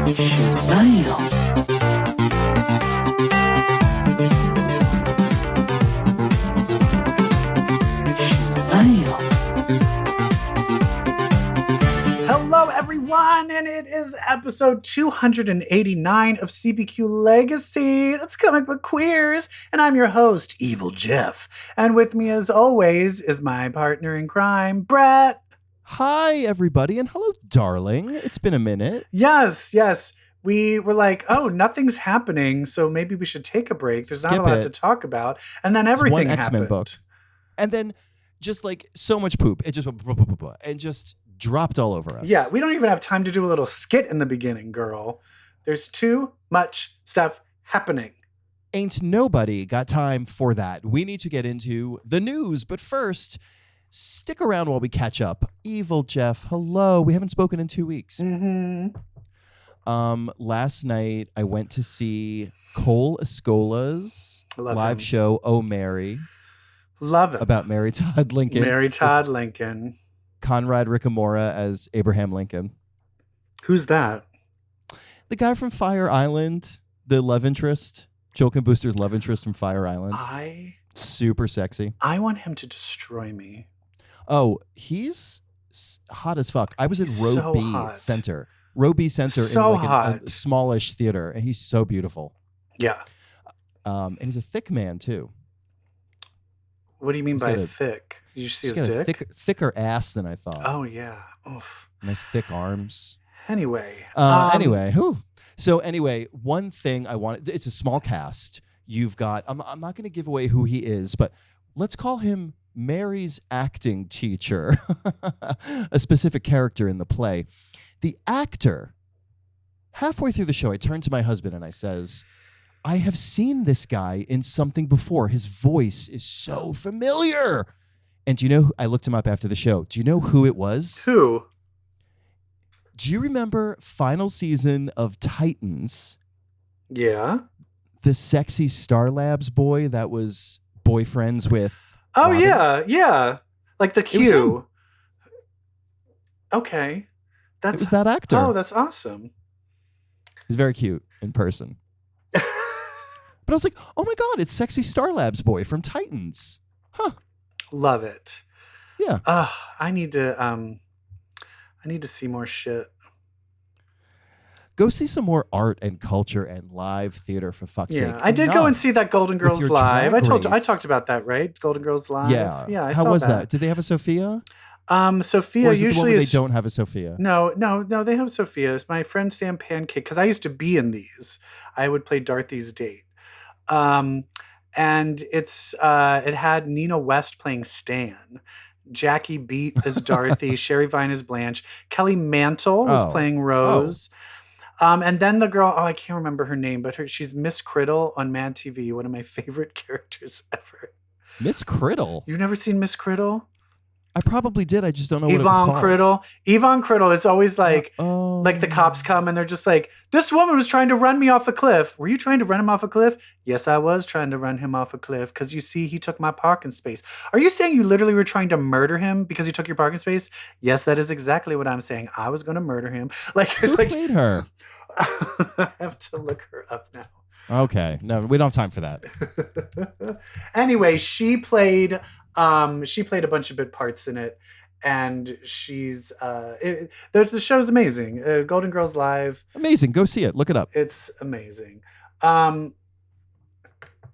Hello, everyone, and it is episode 289 of CBQ Legacy. That's Comic Book Queers, and I'm your host, EvilJeff. And with me, as always, is my partner in crime, Brett. Hi, everybody, and hello, darling. It's been a minute. Yes. We were like, oh, nothing's happening, so maybe we should take a break. There's not a lot to talk about. And then everything happened. X-Men book. And then just like so much poop. It just and just dropped all over us. Yeah, we don't even have time to do a little skit in the beginning, girl. There's too much stuff happening. Ain't nobody got time for that. We need to get into the news, but first, stick around while we catch up. EvilJeff, hello. We haven't spoken in 2 weeks. Mm-hmm. Last night I went to see Cole Escola's live show, Oh Mary. Love it. About Mary Todd Lincoln. Mary Todd Lincoln. Conrad Ricamora as Abraham Lincoln. Who's that? The guy from Fire Island, the love interest. Joel Booster's love interest from Fire Island. Super sexy. I want him to destroy me. Oh, he's hot as fuck. I was at Row B Center. Row B Center in like a smallish theater, and he's so beautiful. Yeah. And he's a thick man, too. What do you mean by thick? Did you see his dick? Thicker ass than I thought. Oh, yeah. Oof. Nice thick arms. Anyway. So anyway, one thing I wanted, it's a small cast. You've got, I'm not going to give away who he is, but let's call him Mary's acting teacher, a specific character in the play. The actor, halfway through the show, I turned to my husband and I says, I have seen this guy in something before. His voice is so familiar. And do you know, I looked him up after the show. Do you know who it was? Who? Do you remember final season of Titans? Yeah. The sexy Star Labs boy that was boyfriends with Oh, Robin? yeah. Like the Q. Okay. It was that actor. Oh, that's awesome. He's very cute in person. But I was like, oh my God, it's sexy Star Labs boy from Titans. Huh. Love it. Yeah. I need to see more shit. Go see some more art and culture and live theater, for fuck's sake. Yeah, I did go and see that Golden Girls Live. I talked about that, right? Golden Girls Live. Yeah. How was that? Did they have a Sophia? Sophia or is it usually the one where they don't have a Sophia. No, they have Sophia. It's my friend Sam Pancake, because I used to be in these. I would play Dorothy's date. And it had Nina West playing Stan, Jackie Beat as Dorothy, Sherry Vine as Blanche, Kelly Mantle was playing Rose. And then the girl, I can't remember her name, but she's Miss Criddle on Mad TV, one of my favorite characters ever. Miss Criddle? You've never seen Miss Criddle? I probably did. I just don't know what it was called. Yvonne Criddle is always like the cops come and they're just like, this woman was trying to run me off a cliff. Were you trying to run him off a cliff? Yes, I was trying to run him off a cliff because you see, he took my parking space. Are you saying you literally were trying to murder him because he took your parking space? Yes, that is exactly what I'm saying. I was going to murder him. Who played her? I have to look her up now. Okay. No, we don't have time for that. Anyway, she played a bunch of bit parts in it, and she's the show's amazing. Golden Girls Live. Amazing. Go see it. Look it up. It's amazing.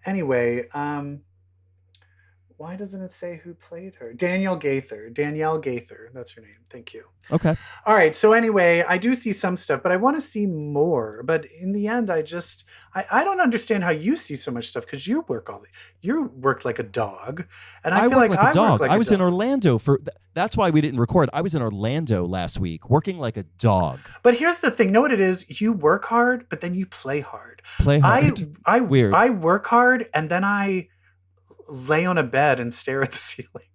Anyway, why doesn't it say who played her? Danielle Gaither. That's her name. Thank you. Okay. All right. So anyway, I do see some stuff, but I want to see more. But in the end, I don't understand how you see so much stuff, because you work like a dog, and I feel like a dog. I was in Orlando that's why we didn't record. I was in Orlando last week working like a dog. But here's the thing. Know what it is? You work hard, but then you play hard. Weird. I work hard, and then I lay on a bed and stare at the ceiling.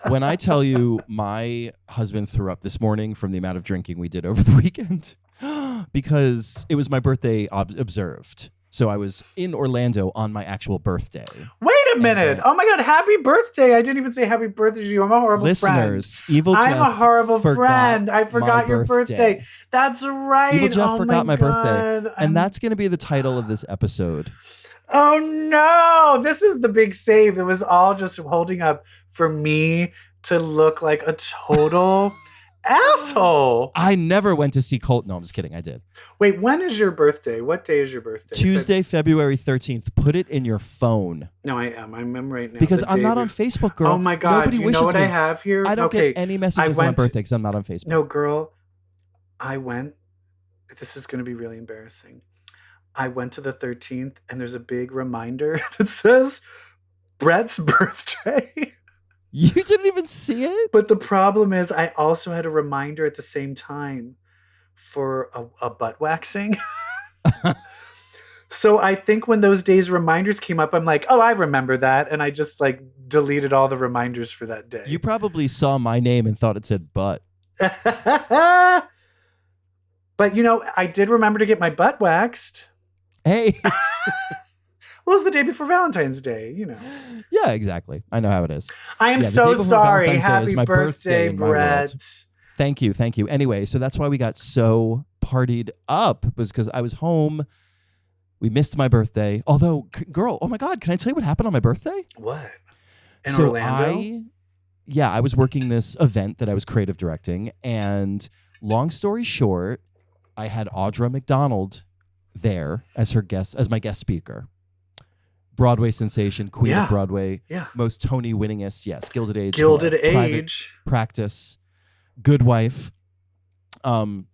When I tell you my husband threw up this morning from the amount of drinking we did over the weekend, because it was my birthday observed. So I was in Orlando on my actual birthday. Wait Wait a minute. then- Oh my God. Happy birthday. I didn't even say happy birthday to you. I'm a horrible Listeners, friend. EvilJeff I'm a horrible forgot friend. I forgot my your birthday. That's right. EvilJeff oh forgot my birthday. God. And that's going to be the title of this episode. Oh no. This is the big save. It was all just holding up for me to look like a total asshole. I never went to see Colt. No, I'm just kidding. I did. Wait, when is your birthday? What day is your birthday? Tuesday, February 13th. Put it in your phone. No, I am. I remember right now. Because the I'm day not on before. Facebook, girl. Oh my God. Nobody you wishes know what me. I have here? I don't Okay. get any messages on my birthday because I'm not on Facebook. No, girl. I went. This is going to be really embarrassing. I went to the 13th and there's a big reminder that says Brett's birthday. You didn't even see it? But the problem is I also had a reminder at the same time for a butt waxing. So I think when those days reminders came up, I'm like, oh, I remember that. And I just like deleted all the reminders for that day. You probably saw my name and thought it said butt. But you know, I did remember to get my butt waxed. Hey. What was the day before Valentine's Day? You know. Yeah, exactly. I know how it is. I am Yeah, the so day before sorry. Valentine's Day is Happy my birthday birthday, in my world. Brett. Thank you. Thank you. Anyway, so that's why we got so partied up, was because I was home. We missed my birthday. Although, girl, oh my God, can I tell you what happened on my birthday? What? In So Orlando? I was working this event that I was creative directing. And long story short, I had Audra McDonald there as her guest, as my guest speaker. Broadway sensation, queen Yeah. of Broadway, Yeah. most Tony winningest, yes, Gilded Age, Gilded Private Age. Practice, Good Wife, the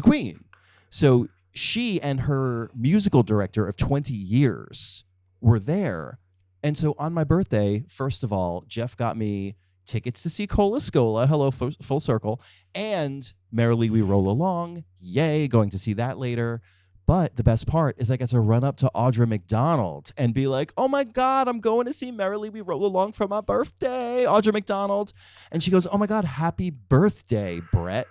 Queen. So she and her musical director of 20 years were there. And so on my birthday, first of all, Jeff got me tickets to see Cola Scola, hello, full circle, and Merrily We Roll Along, yay, going to see that later. But the best part is I got to run up to Audra McDonald and be like, oh my God, I'm going to see Merrily We Roll Along for my birthday, Audra McDonald. And she goes, oh my God, happy birthday, Brett.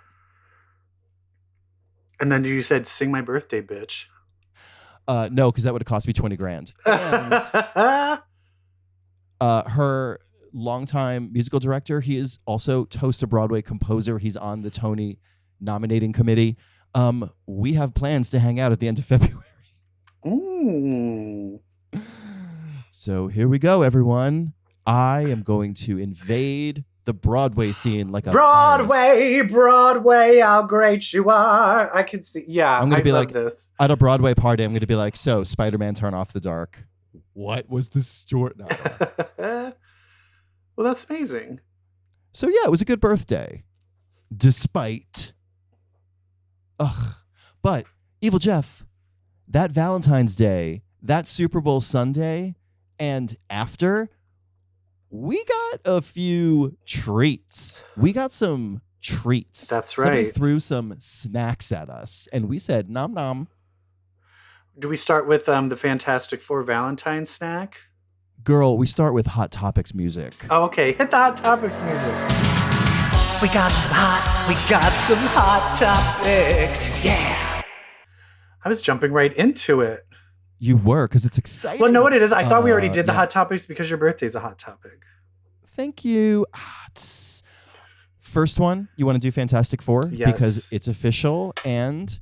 And then you said, sing my birthday, bitch. No, because that would have cost me 20 grand. And her longtime musical director, he is also Toast to Broadway composer. He's on the Tony nominating committee. We have plans to hang out at the end of February. Ooh. So here we go, everyone. I am going to invade the Broadway scene like a virus. Broadway, how great you are. I can see. Yeah, I'm gonna be love like this. at a Broadway party. I'm going to be like, so Spider-Man, turn off the dark. What was the story? No. Well, that's amazing. So yeah, it was a good birthday, despite. But EvilJeff, that Valentine's Day, that Super Bowl Sunday, and after, we got a few treats. We got some treats. That's Somebody right. threw some snacks at us, and we said, nom nom. Do we start with the Fantastic Four Valentine's snack? Girl, we start with Hot Topics music. Oh, okay. Hit the Hot Topics music. We got some hot topics. Yeah. I was jumping right into it. You were, because it's exciting. Well, know what it is? I thought we already did the yeah. hot topics because your birthday's a hot topic. Thank you. First one, you want to do Fantastic Four? Yes. Because it's official. And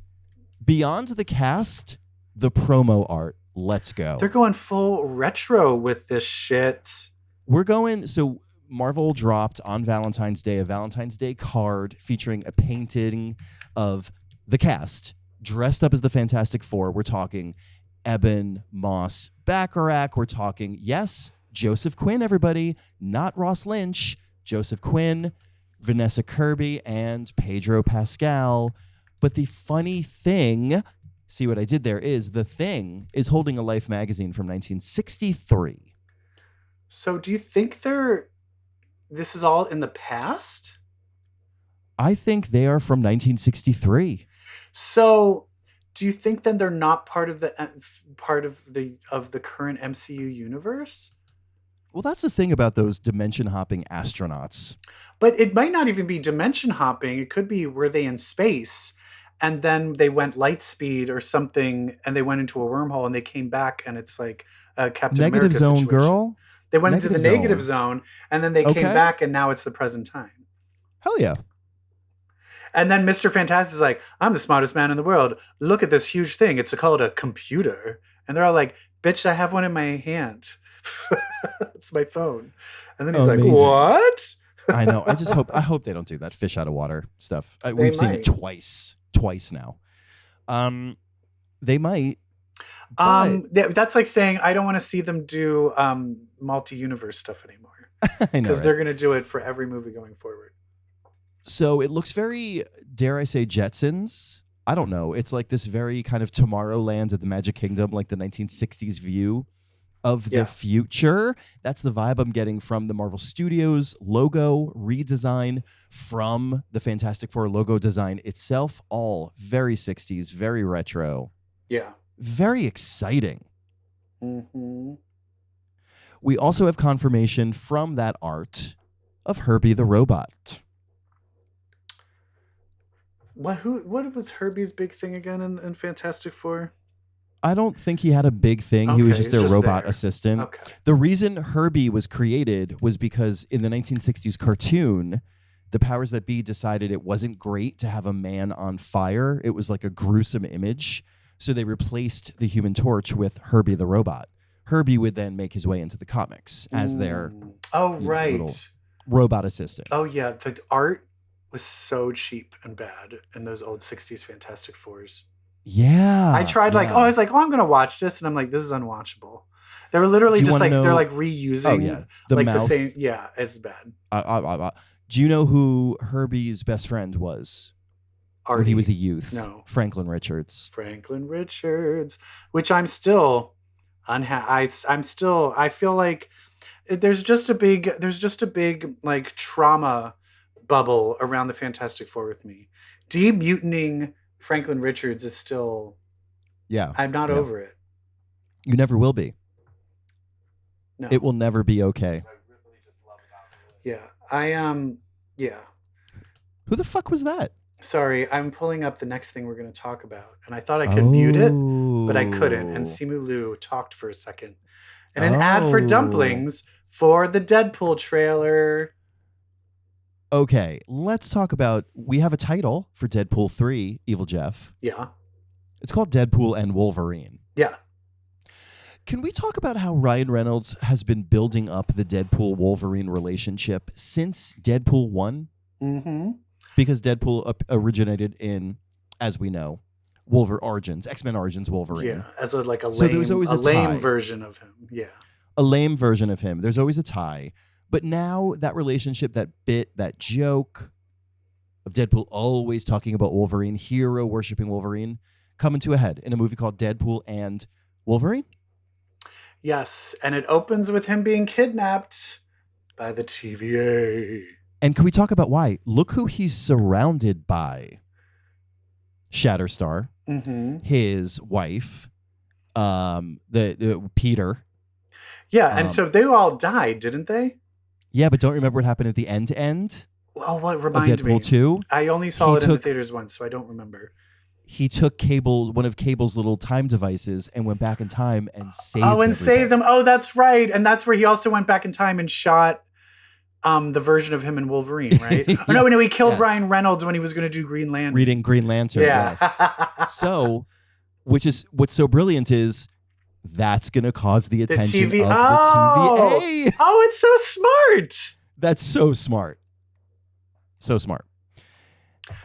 beyond the cast, the promo art. Let's go. They're going full retro with this shit. We're going. So Marvel dropped on Valentine's Day a Valentine's Day card featuring a painting of the cast dressed up as the Fantastic Four. We're talking Eben, Moss, Bacharach. We're talking, yes, Joseph Quinn, everybody, not Ross Lynch. Joseph Quinn, Vanessa Kirby, and Pedro Pascal. But the funny thing, see what I did there, is The Thing is holding a Life magazine from 1963. So do you think this is all in the past? I think they are from 1963. So do you think then they're not part of the current MCU universe? Well, that's the thing about those dimension hopping astronauts. But it might not even be dimension hopping. It could be, were they in space and then they went light speed or something and they went into a wormhole and they came back and it's like a Captain Negative America Zone situation. girl. They went into the negative zone, and then they came back, and now it's the present time. Hell yeah. And then Mr. Fantastic is like, I'm the smartest man in the world. Look at this huge thing. It's called a computer. And they're all like, bitch, I have one in my hand. It's my phone. And then he's like, what? I know. I hope they don't do that fish out of water stuff. We've seen it twice now. They might. That's like saying I don't want to see them do multi-universe stuff anymore. Because they're going to do it for every movie going forward. So it looks very, dare I say, Jetsons. I don't know. It's like this very kind of Tomorrowland at the Magic Kingdom, like the 1960s view of the future. That's the vibe I'm getting from the Marvel Studios logo redesign, from the Fantastic Four logo design itself. All very 60s, very retro. Yeah. Very exciting. Mm-hmm. We also have confirmation from that art of Herbie the Robot. What was Herbie's big thing again in Fantastic Four? I don't think he had a big thing. He was just their robot assistant. Okay. The reason Herbie was created was because in the 1960s cartoon, the powers that be decided it wasn't great to have a man on fire. It was like a gruesome image. So they replaced the Human Torch with Herbie the Robot. Herbie would then make his way into the comics as their little robot assistant. Oh, yeah. The art was so cheap and bad in those old 60s Fantastic Fours. Yeah. I tried I was like, I'm going to watch this. And I'm like, this is unwatchable. They were literally just like, they're like reusing the like mouth. the same. Yeah, it's bad. Do you know who Herbie's best friend was? Artie. When he was a youth? No. Franklin Richards. Which I'm still I feel like there's just a big like trauma bubble around the Fantastic Four with me. Demutating Franklin Richards is still, I'm not over it. You never will be. No. It will never be okay. Yeah. Who the fuck was that? Sorry, I'm pulling up the next thing we're going to talk about, and I thought I could mute it, but I couldn't. And Simu Liu talked for a second, and an ad for dumplings for the Deadpool trailer. Okay, let's talk about. We have a title for Deadpool 3, EvilJeff. Yeah, it's called Deadpool and Wolverine. Yeah. Can we talk about how Ryan Reynolds has been building up the Deadpool Wolverine relationship since Deadpool 1? Mm-hmm. Because Deadpool originated in, as we know, X-Men Origins Wolverine. Yeah, as a lame, so there was always a lame version of him. Yeah. A lame version of him. There's always a tie. But now that relationship, that bit, that joke of Deadpool always talking about Wolverine, hero worshiping Wolverine, coming to a head in a movie called Deadpool and Wolverine. Yes, and it opens with him being kidnapped by the TVA. And can we talk about why? Look who he's surrounded by. Shatterstar, his wife, the Peter. Yeah, and so they all died, didn't they? Yeah, but don't remember what happened at the end? Oh, what reminded me? Deadpool 2? I only saw it in the theaters once, so I don't remember. He took one of Cable's little time devices and went back in time and saved saved them. Oh, that's right. And that's where he also went back in time and shot the version of him in Wolverine, right? Yes, no, he killed Ryan Reynolds when he was going to do Green Lantern. Reading Green Lantern, yes. So, what's so brilliant is that's going to cause the attention of the TVA. Oh, it's so smart. That's so smart. So smart.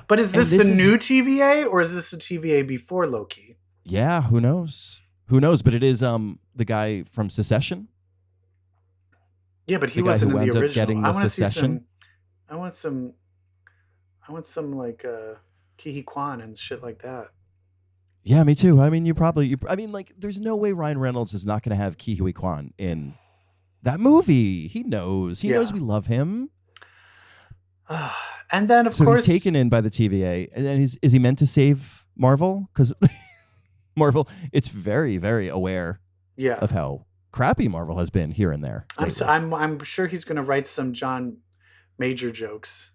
But is this the new TVA or is this the TVA before Loki? Yeah, who knows? But it is the guy from Secession. Yeah, but he wasn't in the original. Getting the Secession. I want some like Ke Huy Quan and shit like that. Yeah, me too. I mean, there's no way Ryan Reynolds is not going to have Ke Huy Quan in that movie. He knows. He knows we love him. And then, of course, he's taken in by the TVA. And is he meant to save Marvel? Because Marvel, it's very, very aware of how crappy Marvel has been here and there. I'm sure he's going to write some John Major jokes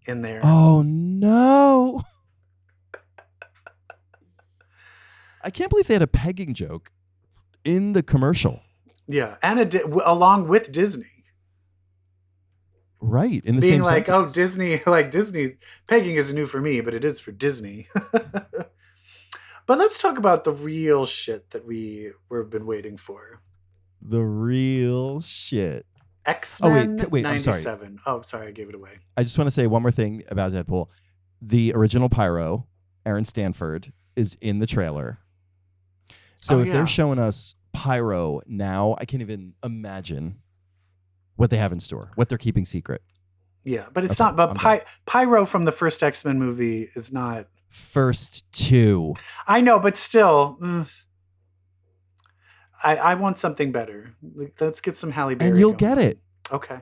in there. Oh, no. I can't believe they had a pegging joke in the commercial. Yeah, and along with Disney. Right, in the Being same like, sentence. Disney, like Disney, pegging is new for me, but it is for Disney. But let's talk about the real shit that we've been waiting for. The real shit. X-Men wait, I'm sorry. 97. Oh, sorry, I gave it away. I just want to say one more thing about Deadpool. The original Pyro, Aaron Stanford, is in the trailer. So if they're showing us Pyro now, I can't even imagine what they have in store, what they're keeping secret. Yeah, but it's not. But Pyro from the first X-Men movie is not. First two. I know, but still, I want something better. Let's get some Halle Berry. And you'll going. get it. Okay.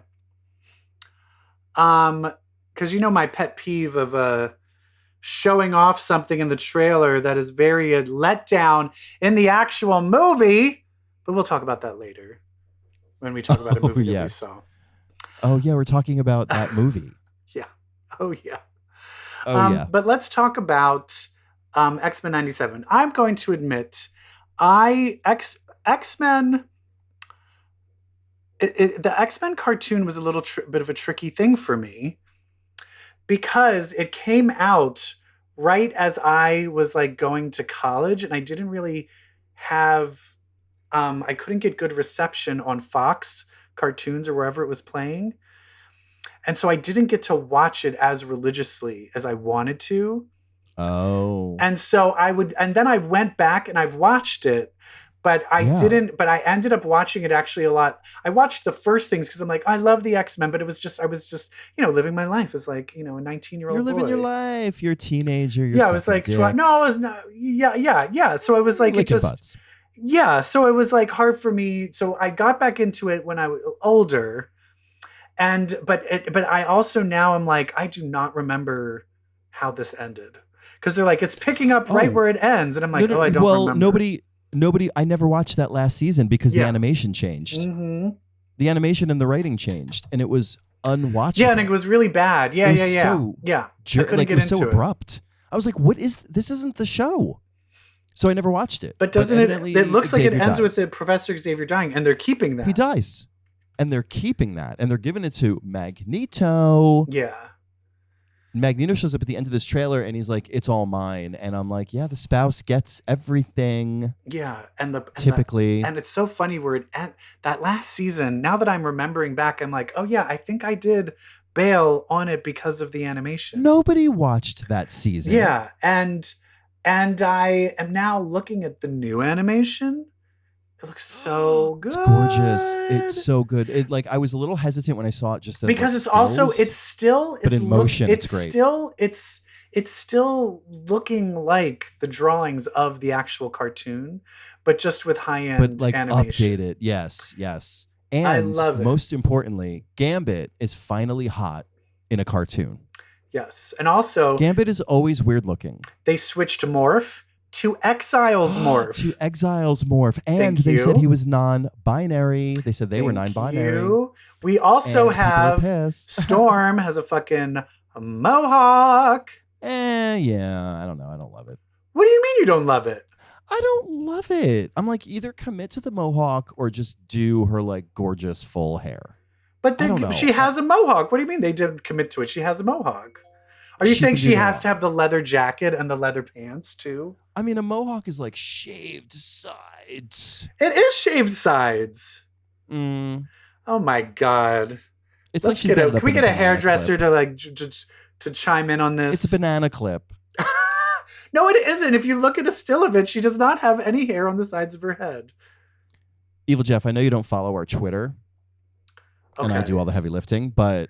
Because my pet peeve of showing off something in the trailer that is very let down in the actual movie. But we'll talk about that later when we talk about a movie that we saw. Oh yeah, we're talking about that movie. Yeah. Oh yeah. Oh yeah. But let's talk about X-Men 97. I'm going to admit, X-Men. The X-Men cartoon was a little bit of a tricky thing for me because it came out right as I was like going to college, and I didn't really have. I couldn't get good reception on Fox cartoons or wherever it was playing. And so I didn't get to watch it as religiously as I wanted to. Oh. And so and then I went back and I've watched it, but I ended up watching it actually a lot. I watched the first things because I'm like, I love the X-Men, but I was just, living my life as like, a 19-year-old You're living boy. your life. You're a teenager. I was like, no, I was not. Yeah. So I was like, butts. Yeah. So it was like hard for me. So I got back into it when I was older. But I also now I'm like, I do not remember how this ended. Because they're like, it's picking up right where it ends. And I'm like, I don't remember. Nobody, I never watched that last season because the animation changed. Mm-hmm. The animation and the writing changed, and it was unwatchable. Yeah, and it was really bad. Yeah. I couldn't get it was into so abrupt. I was like, what is this? Isn't the show? So I never watched it. But doesn't it looks like it ends with the Professor Xavier dying, and they're keeping that. He dies. And they're keeping that, and they're giving it to Magneto. Yeah. Magneto shows up at the end of this trailer, and he's like, "It's all mine." And I'm like, "Yeah, the spouse gets everything." Yeah, and it's so funny where that last season. Now that I'm remembering back, I'm like, "Oh yeah, I think I did bail on it because of the animation." Nobody watched that season. Yeah, and I am now looking at the new animation. It looks so good. It's gorgeous. It's so good. I was a little hesitant when I saw it just as because but in motion it's great. It's still looking like the drawings of the actual cartoon, but just with high-end animation. Updated. Yes. And I love it. Most importantly, Gambit is finally hot in a cartoon. Yes. And also Gambit is always weird looking. They switched Morph to Exiles Morph. And they said he was non-binary. They said they were non-binary. We also have Storm has a fucking mohawk. Yeah, I don't know. I don't love it. What do you mean you don't love it? I don't love it. I'm like, either commit to the mohawk or just do her like gorgeous full hair. But she has a mohawk. What do you mean they didn't commit to it? She has a mohawk. Are you saying she has to have the leather jacket and the leather pants too? I mean, a mohawk is like shaved sides. It is shaved sides. Oh my god! It's like she's got. Can we get a hairdresser to chime in on this? It's a banana clip. No, it isn't. If you look at a still of it, she does not have any hair on the sides of her head. EvilJeff, I know you don't follow our Twitter, and I do all the heavy lifting, but.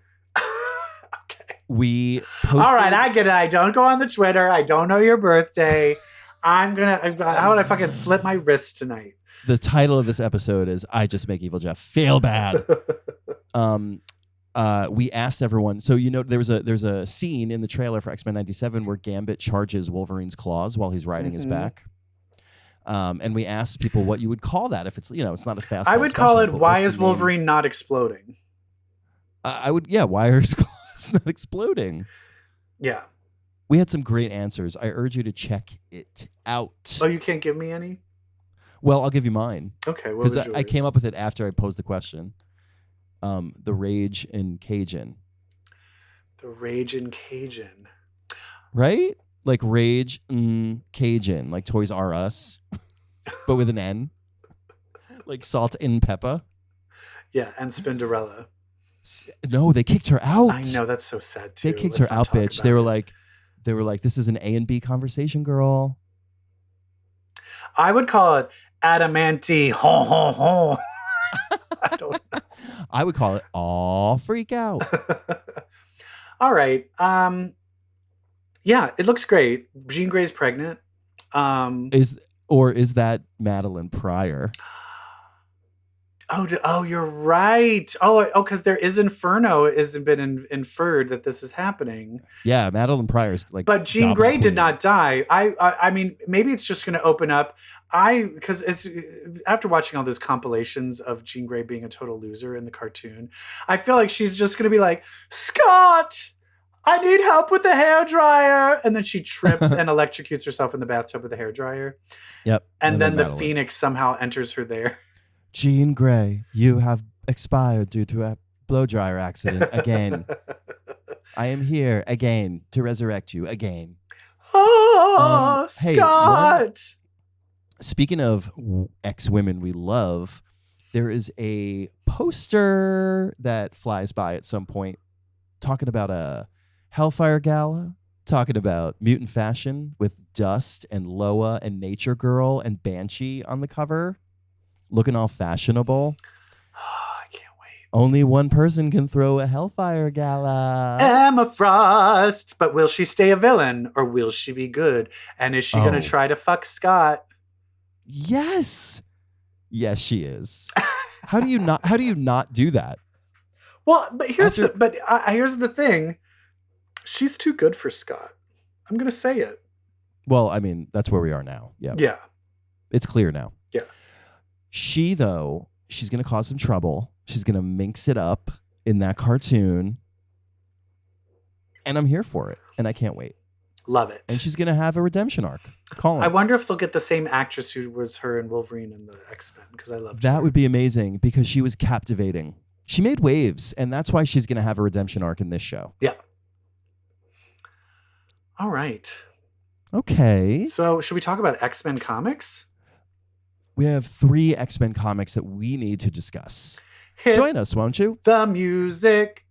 We posted... All right, I get it. I don't go on the Twitter. I don't know your birthday. How would I fucking slit my wrist tonight? The title of this episode is I Just Make EvilJeff Feel Bad. We asked everyone. So, there's a scene in the trailer for X-Men 97 where Gambit charges Wolverine's claws while he's riding his back. And we asked people what you would call that if it's, it's not a fast. I would call it, why is Wolverine not exploding? Why are his claws not exploding? Yeah. We had some great answers. I urge you to check it out. Oh, you can't give me any? Well, I'll give you mine. Okay, what Because was I came yours? up with it after I posed the question. The Rage in Cajun. The Rage in Cajun. Right? Like Rage in Cajun, like Toys R Us, but with an N. Like Salt and Pepper. Yeah, and Spinderella. No, they kicked her out. I know, that's so sad too. They kicked Let's her not out, talk bitch. about it. They were like, this is an A and B conversation, girl. I would call it Adamanti. Ho ho ho. I don't know. I would call it all freak out. All right. Yeah, it looks great. Jean Grey's pregnant. Is that Madeline Pryor? Oh, you're right. Because there is Inferno. It hasn't been inferred that this is happening. Yeah, Madeline Pryor's like. But Jean Grey did not die. I mean, maybe it's just going to open up. Because it's after watching all those compilations of Jean Grey being a total loser in the cartoon, I feel like she's just going to be like, Scott, I need help with the hairdryer. And then she trips and electrocutes herself in the bathtub with the hairdryer. Yep. And then the Phoenix somehow enters her there. Jean Grey, you have expired due to a blow dryer accident again. I am here again to resurrect you again. Oh, Scott. Speaking of ex-women we love, there is a poster that flies by at some point talking about a Hellfire Gala, talking about mutant fashion with Dust and Loa and Nature Girl and Banshee on the cover, looking all fashionable. Oh, I can't wait. Only one person can throw a Hellfire Gala. Emma Frost. But will she stay a villain or will she be good? And is she going to try to fuck Scott? Yes. Yes, she is. How do you not do that? Well, but here's the thing. She's too good for Scott. I'm going to say it. Well, I mean, that's where we are now. Yeah. Yeah. It's clear now. Yeah. She's going to cause some trouble. She's going to minx it up in that cartoon. And I'm here for it. And I can't wait. Love it. And she's going to have a redemption arc. I wonder if they'll get the same actress who was her in Wolverine and the X-Men, because I loved that. Her. Would be amazing because she was captivating. She made waves, and that's why she's going to have a redemption arc in this show. Yeah. All right. Okay. So should we talk about X-Men comics? We have 3 X-Men comics that we need to discuss. Join us, won't you? The music.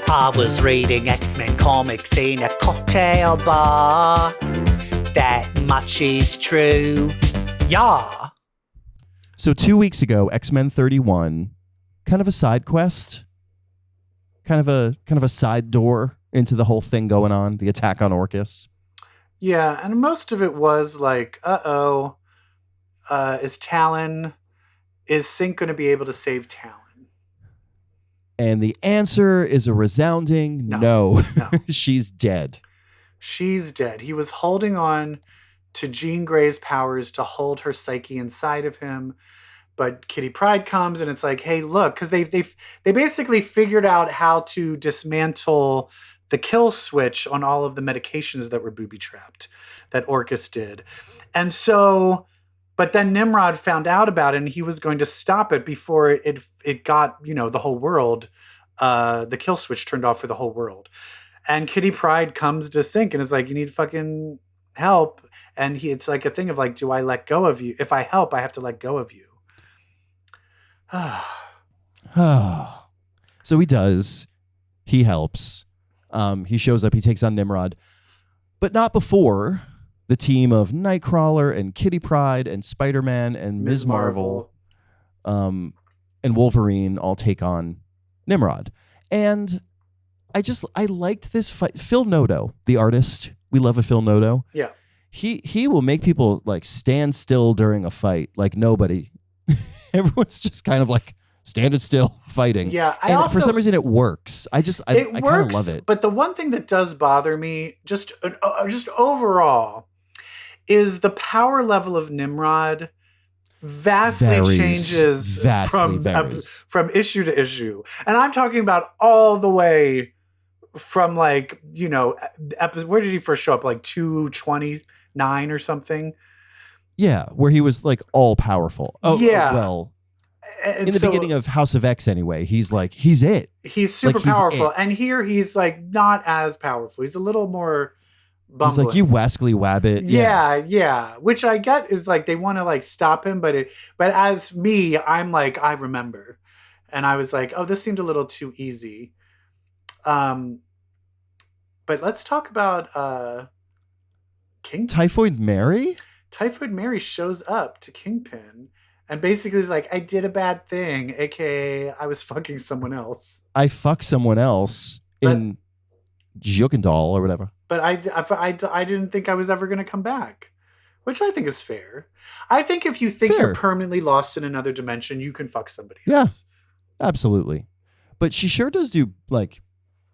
I was reading X-Men comics in a cocktail bar. That much is true. Yeah. So 2 weeks ago, X-Men 31, kind of a side quest, kind of a side door into the whole thing going on, the attack on Orcus. Yeah, and most of it was like, is Sync going to be able to save Talon? And the answer is a resounding no. She's dead. She's dead. He was holding on to Jean Grey's powers to hold her psyche inside of him. But Kitty Pryde comes and it's like, hey, look, because they basically figured out how to dismantle the kill switch on all of the medications that were booby-trapped that Orcus did. And so, but then Nimrod found out about it and he was going to stop it before it got, the whole world, the kill switch turned off for the whole world. And Kitty Pryde comes to Sync and is like, you need fucking help. And it's like a thing of like, do I let go of you? If I help, I have to let go of you. So he does. He helps. He shows up. He takes on Nimrod. But not before the team of Nightcrawler and Kitty Pryde and Spider-Man and Ms. Marvel and Wolverine all take on Nimrod. And I liked this fight. Phil Noto, the artist. We love a Phil Noto. Yeah. He will make people like stand still during a fight like nobody. Everyone's just kind of like standing still fighting. Yeah. For some reason it works. I kind of love it. But the one thing that does bother me just overall is the power level of Nimrod vastly changes from issue to issue. And I'm talking about all the way from like, where did he first show up? Like 229 or something. Yeah, where he was like all powerful. Oh, Yeah. well, And in the so beginning of House of X anyway, he's it. he's super like, he's powerful. it. And here he's like not as powerful. He's a little more bumbling. He's like, you wascally wabbit. Yeah. Which I get is like they want to like stop him, but as me, I'm like, I remember. And I was like, oh, this seemed a little too easy. But let's talk about Kingpin. Typhoid Mary? Typhoid Mary shows up to Kingpin and basically is like, I did a bad thing, aka I was fucking someone else. I fucked someone else in Juckendall or whatever. But I didn't think I was ever going to come back, which I think is fair. I think if you think you're permanently lost in another dimension, you can fuck somebody else. Yeah, absolutely. But she sure does do like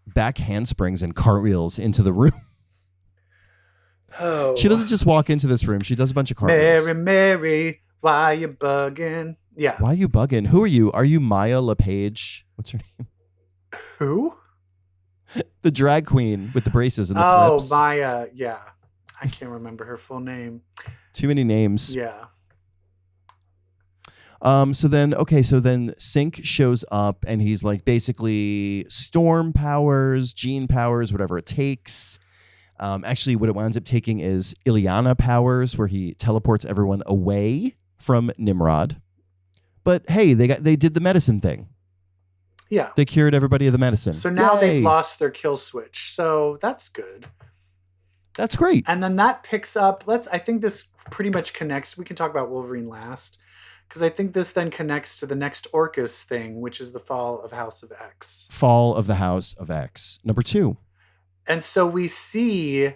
back handsprings and cartwheels into the room. Oh. She doesn't just walk into this room. She does a bunch of cartwheels. Mary, why you bugging? Yeah. Why you bugging? Who are you? Are you Maya LePage? What's her name? Who? The drag queen with the braces and the flips. Oh, Maya. Yeah. I can't remember her full name. Too many names. Yeah. So then Sync shows up and he's like basically storm powers, gene powers, whatever it takes. Actually, what it winds up taking is Ilyana powers, where he teleports everyone away from Nimrod. But hey, they did the medicine thing. Yeah. They cured everybody of the medicine. So now Yay. they've lost their kill switch. So that's good. That's great. And then that picks up. I think this pretty much connects. We can talk about Wolverine last, because I think this then connects to the next Orcus thing, which is the fall of House of X. Fall of the House of X. Number 2. And so we see,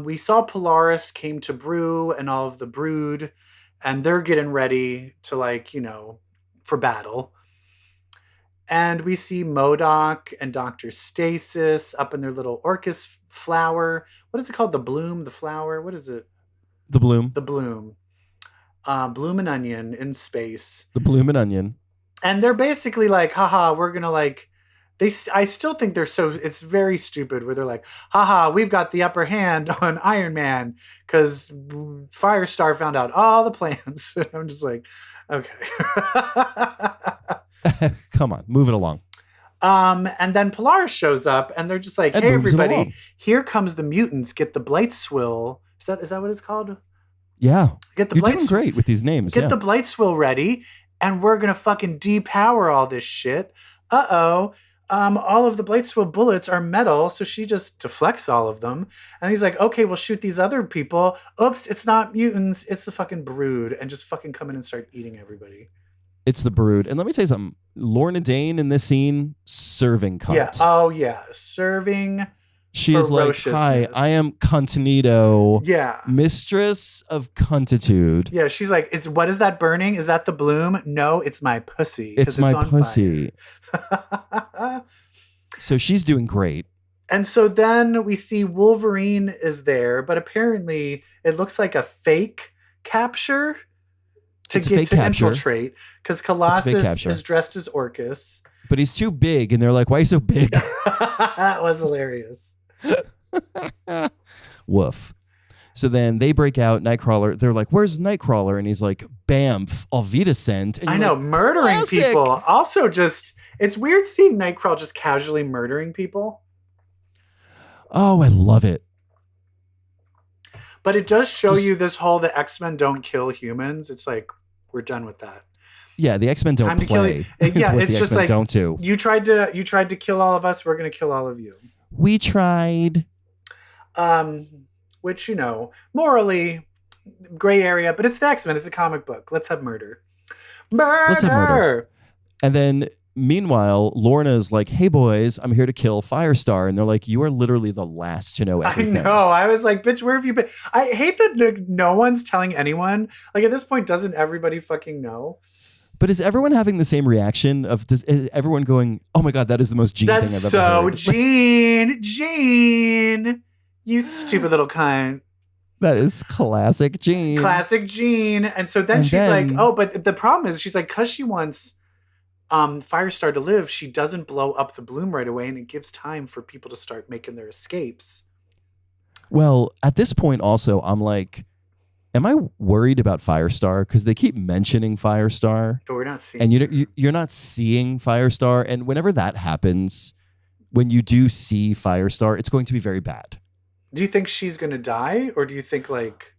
we saw Polaris came to Brew and all of the Brood, and they're getting ready to for battle. And we see MODOK and Dr. Stasis up in their little Orcus flower. What is it called? The bloom, the flower? What is it? The bloom. The bloom. Bloom and Onion in space. The bloom and onion. And they're basically like, haha, we're going to I still think it's very stupid where they're like, haha, we've got the upper hand on Iron Man because Firestar found out all the plans. I'm just like, okay. Come on, move it along. And then Polaris shows up and they're just like, hey, everybody, here comes the mutants. Get the Blight Swill. Is that what it's called? Yeah. Get the You're doing great with these names. Get the Blight Swill ready and we're going to fucking depower all this shit. Uh-oh. All of the Blight Swill bullets are metal, so she just deflects all of them. And he's like, okay, we'll shoot these other people. Oops, it's not mutants. It's the fucking Brood. And just fucking come in and start eating everybody. It's the Brood. And let me tell you something. Lorna Dane in this scene, serving cunt. Yeah. Oh, yeah. Serving. She is like, hi, I am Cuntanito. Yeah. Mistress of Cuntitude. Yeah, she's like, what is that burning? Is that the bloom? No, it's my pussy. It's my pussy. So she's doing great. And so then we see Wolverine is there, but apparently it looks like a fake capture to infiltrate, because Colossus is dressed as Orcus. But he's too big, and they're like, why are you so big? That was hilarious. Woof. So then they break out Nightcrawler. They're like, where's Nightcrawler? And he's like, Bamf, auf Wiedersehen. I know, like, murdering classic. People. Also it's weird seeing Nightcrawler just casually murdering people. Oh, I love it. But it does show you this whole, the X-Men don't kill humans. It's like, we're done with that. Yeah, the X-Men don't play. Yeah, what it's the just X-Men like, don't do. You tried to kill all of us. We're going to kill all of you. We tried. Which, morally, gray area, but it's the X-Men. It's a comic book. Let's have murder. Let's have murder. And then, meanwhile, Lorna's like, hey, boys, I'm here to kill Firestar. And they're like, you are literally the last to know everything. I know. I was like, bitch, where have you been? I hate that no one's telling anyone. Like, at this point, doesn't everybody fucking know? But is everyone having the same reaction is everyone going, oh my God, that is the most Gene thing I've ever heard? That's so Gene, you stupid little cunt. That is classic Gene. Classic Gene. And so then she's like, oh, but the problem is she's like, because she wants Firestar to live, she doesn't blow up the bloom right away, and it gives time for people to start making their escapes. Well, at this point also, I'm like, am I worried about Firestar? Because they keep mentioning Firestar. But we're not seeing And you're not seeing Firestar. And whenever that happens, when you do see Firestar, it's going to be very bad. Do you think she's going to die? Or do you think like...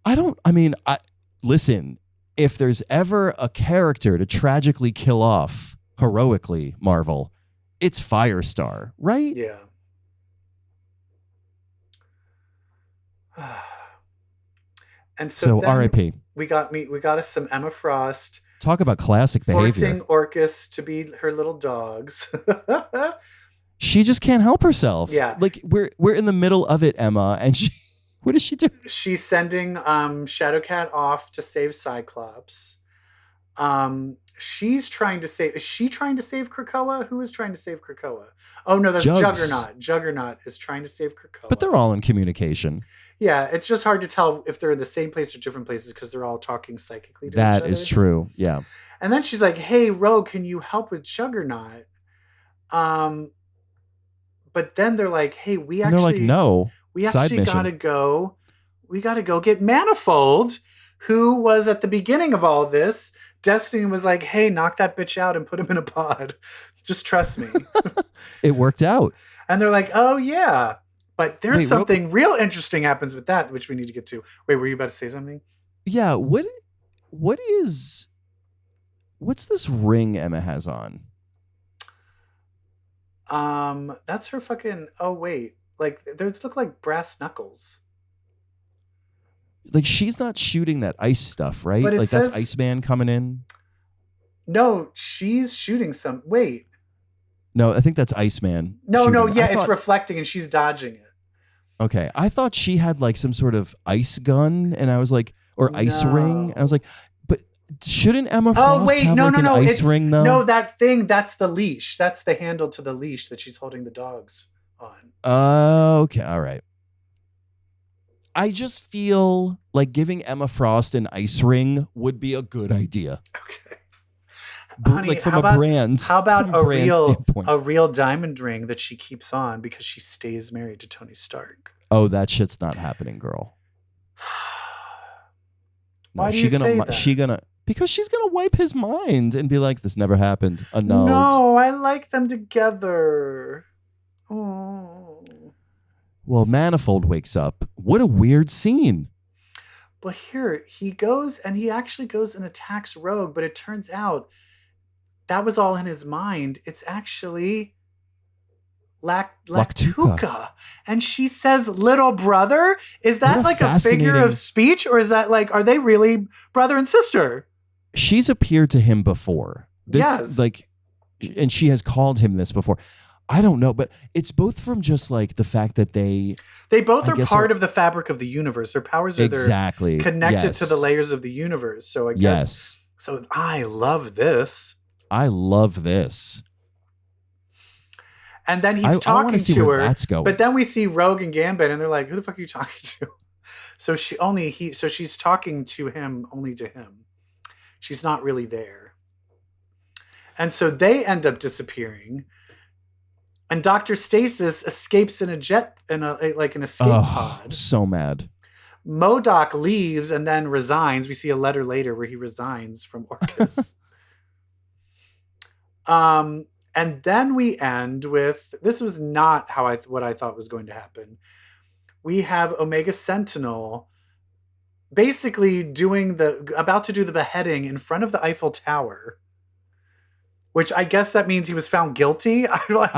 Listen, if there's ever a character to tragically kill off heroically, Marvel, it's Firestar, right? Yeah. And so R.I.P. We got us some Emma Frost. Talk about classic forcing behavior. Orcus to be her little dogs. She just can't help herself. Yeah. Like we're in the middle of it, Emma, and she what does she do? She's sending Shadowcat off to save Cyclops. She's trying to save... Is she trying to save Krakoa? Who is trying to save Krakoa? Oh, no, that's Juggernaut. Juggernaut is trying to save Krakoa. But they're all in communication. Yeah, it's just hard to tell if they're in the same place or different places because they're all talking psychically to each That other. is true, yeah. And then she's like, hey, Rogue, can you help with Juggernaut? But then they're like, hey, they're like, no. We actually gotta go. We gotta go get Manifold, who was at the beginning of all of this. Destiny was like, hey, knock that bitch out and put him in a pod. Just trust me. It worked out. And they're like, oh, yeah. But there's something real interesting happens with that, which we need to get to. Wait, were you about to say something? Yeah. What's this ring Emma has on? That's her fucking... Oh, wait. Like, those look like brass knuckles. Like, she's not shooting that ice stuff, right? But like, that's Iceman coming in? No, she's shooting some... Wait. No, I think that's Iceman. It's reflecting and she's dodging it. Okay. I thought she had, like, some sort of ice gun, and I was like... Or ice ring. And I was like... But shouldn't Emma Frost have an ice ring, though? No, that thing, that's the leash. That's the handle to the leash that she's holding the dogs on. Oh, okay. All right. I just feel like giving Emma Frost an ice ring would be a good idea. Okay. Honey, like from a brand. How about a real diamond ring that she keeps on because she stays married to Tony Stark? Oh, that shit's not happening, girl. Why do you say that? Because she's gonna wipe his mind and be like, "This never happened." Annulled. No, I like them together. Oh. Well, Manifold wakes up. What a weird scene. But here he goes, and he actually goes and attacks Rogue. But it turns out that was all in his mind. It's actually Lactuca. And she says, little brother? Is that like a figure of speech? Or is that like, are they really brother and sister? She's appeared to him before. Yes. And she has called him this before. I don't know, but it's both from just like the fact that they both are part of the fabric of the universe. Their powers are connected to the layers of the universe. So I guess. So I love this. And then he's talking to her. But then we see Rogue and Gambit, and they're like, "Who the fuck are you talking to?" So she's talking to him only to him. She's not really there. And so they end up disappearing. And Dr. Stasis escapes in an escape pod. I'm so mad. MODOK leaves and then resigns. We see a letter later where he resigns from Orcus. And then we end with, this was not what I thought was going to happen. We have Omega Sentinel basically about to do the beheading in front of the Eiffel Tower. Which I guess that means he was found guilty. Right?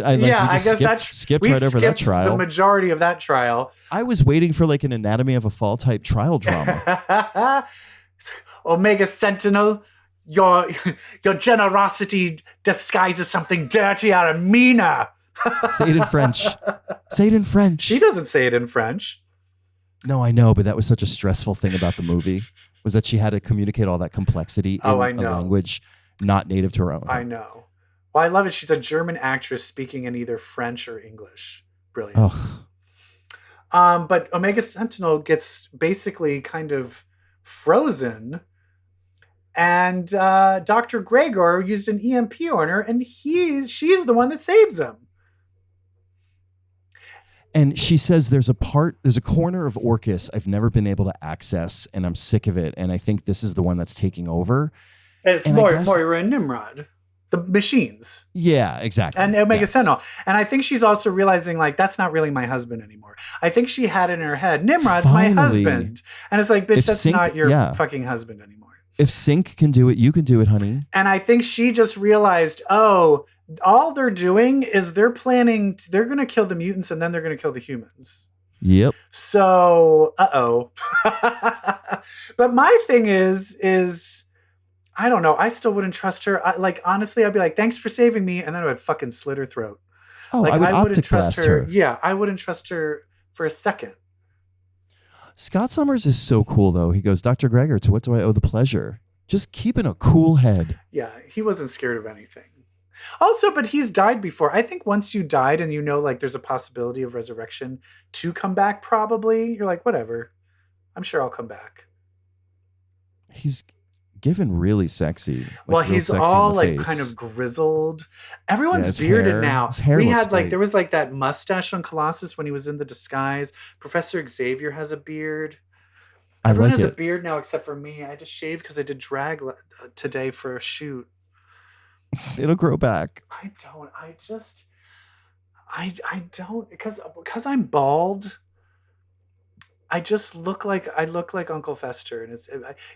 I guess that skipped right over that trial. The majority of that trial. I was waiting for like an Anatomy of a Fall type trial drama. Omega Sentinel, your generosity disguises something dirty out of Mina. Say it in French. Say it in French. She doesn't say it in French. No, I know, but that was such a stressful thing about the movie, was that she had to communicate all that complexity in a language not native to her own. I know. Well, I love it. She's a German actress speaking in either French or English. Brilliant. Ugh. But Omega Sentinel gets basically kind of frozen. And Dr. Gregor used an EMP on her, and she's the one that saves him. And she says there's a corner of Orcus I've never been able to access, and I'm sick of it. And I think this is the one that's taking over. It's Moira and Nimrod, the machines. Yeah, exactly. And Omega Sentinel. And I think she's also realizing, like, that's not really my husband anymore. I think she had it in her head, Nimrod's my husband. And it's like, bitch, that's not your fucking husband anymore. If Sync can do it, you can do it, honey. And I think she just realized, oh, all they're doing is they're going to kill the mutants and then they're going to kill the humans. Yep. So, But my thing is, I don't know. I still wouldn't trust her. Honestly, I'd be like, thanks for saving me. And then I would fucking slit her throat. Oh, I wouldn't trust her. Yeah, I wouldn't trust her for a second. Scott Summers is so cool, though. He goes, Dr. Gregor, to what do I owe the pleasure? Just keeping a cool head. Yeah, he wasn't scared of anything. Also, but he's died before. I think once you died and you know, like, there's a possibility of resurrection to come back, probably, you're like, whatever. I'm sure I'll come back. He's given really sexy. He's all like kind of grizzled. Everyone's bearded now. His hair we had great. There was like that mustache on Colossus when he was in the disguise. Professor Xavier has a beard. Everyone has a beard now except for me. I just shaved because I did drag today for a shoot. It'll grow back. I don't because I'm bald. I just look like Uncle Fester, and it's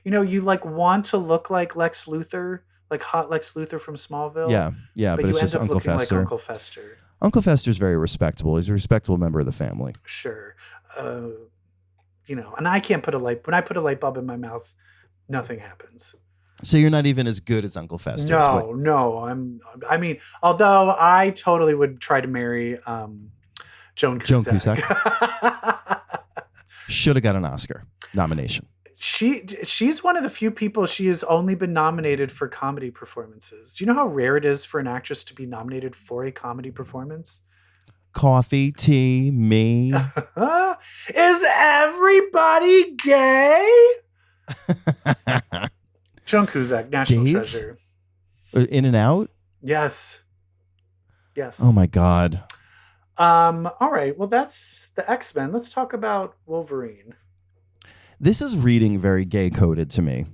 you like want to look like Lex Luthor, like hot Lex Luthor from Smallville. Yeah, but it's just Uncle Fester. Like Uncle Fester. Uncle Fester's very respectable. He's a respectable member of the family. Sure, and I can't put when I put a light bulb in my mouth, nothing happens. So you're not even as good as Uncle Fester. No. Although I totally would try to marry Joan Cusack. Should have got an Oscar nomination. She's one of the few people. She has only been nominated for comedy performances. Do you know how rare it is for an actress to be nominated for a comedy performance? Coffee, tea, me. Is everybody gay? Joan Cusack, national treasure. In and Out? Yes. Oh my God. All right. Well, that's the X-Men. Let's talk about Wolverine. This is reading very gay coded to me.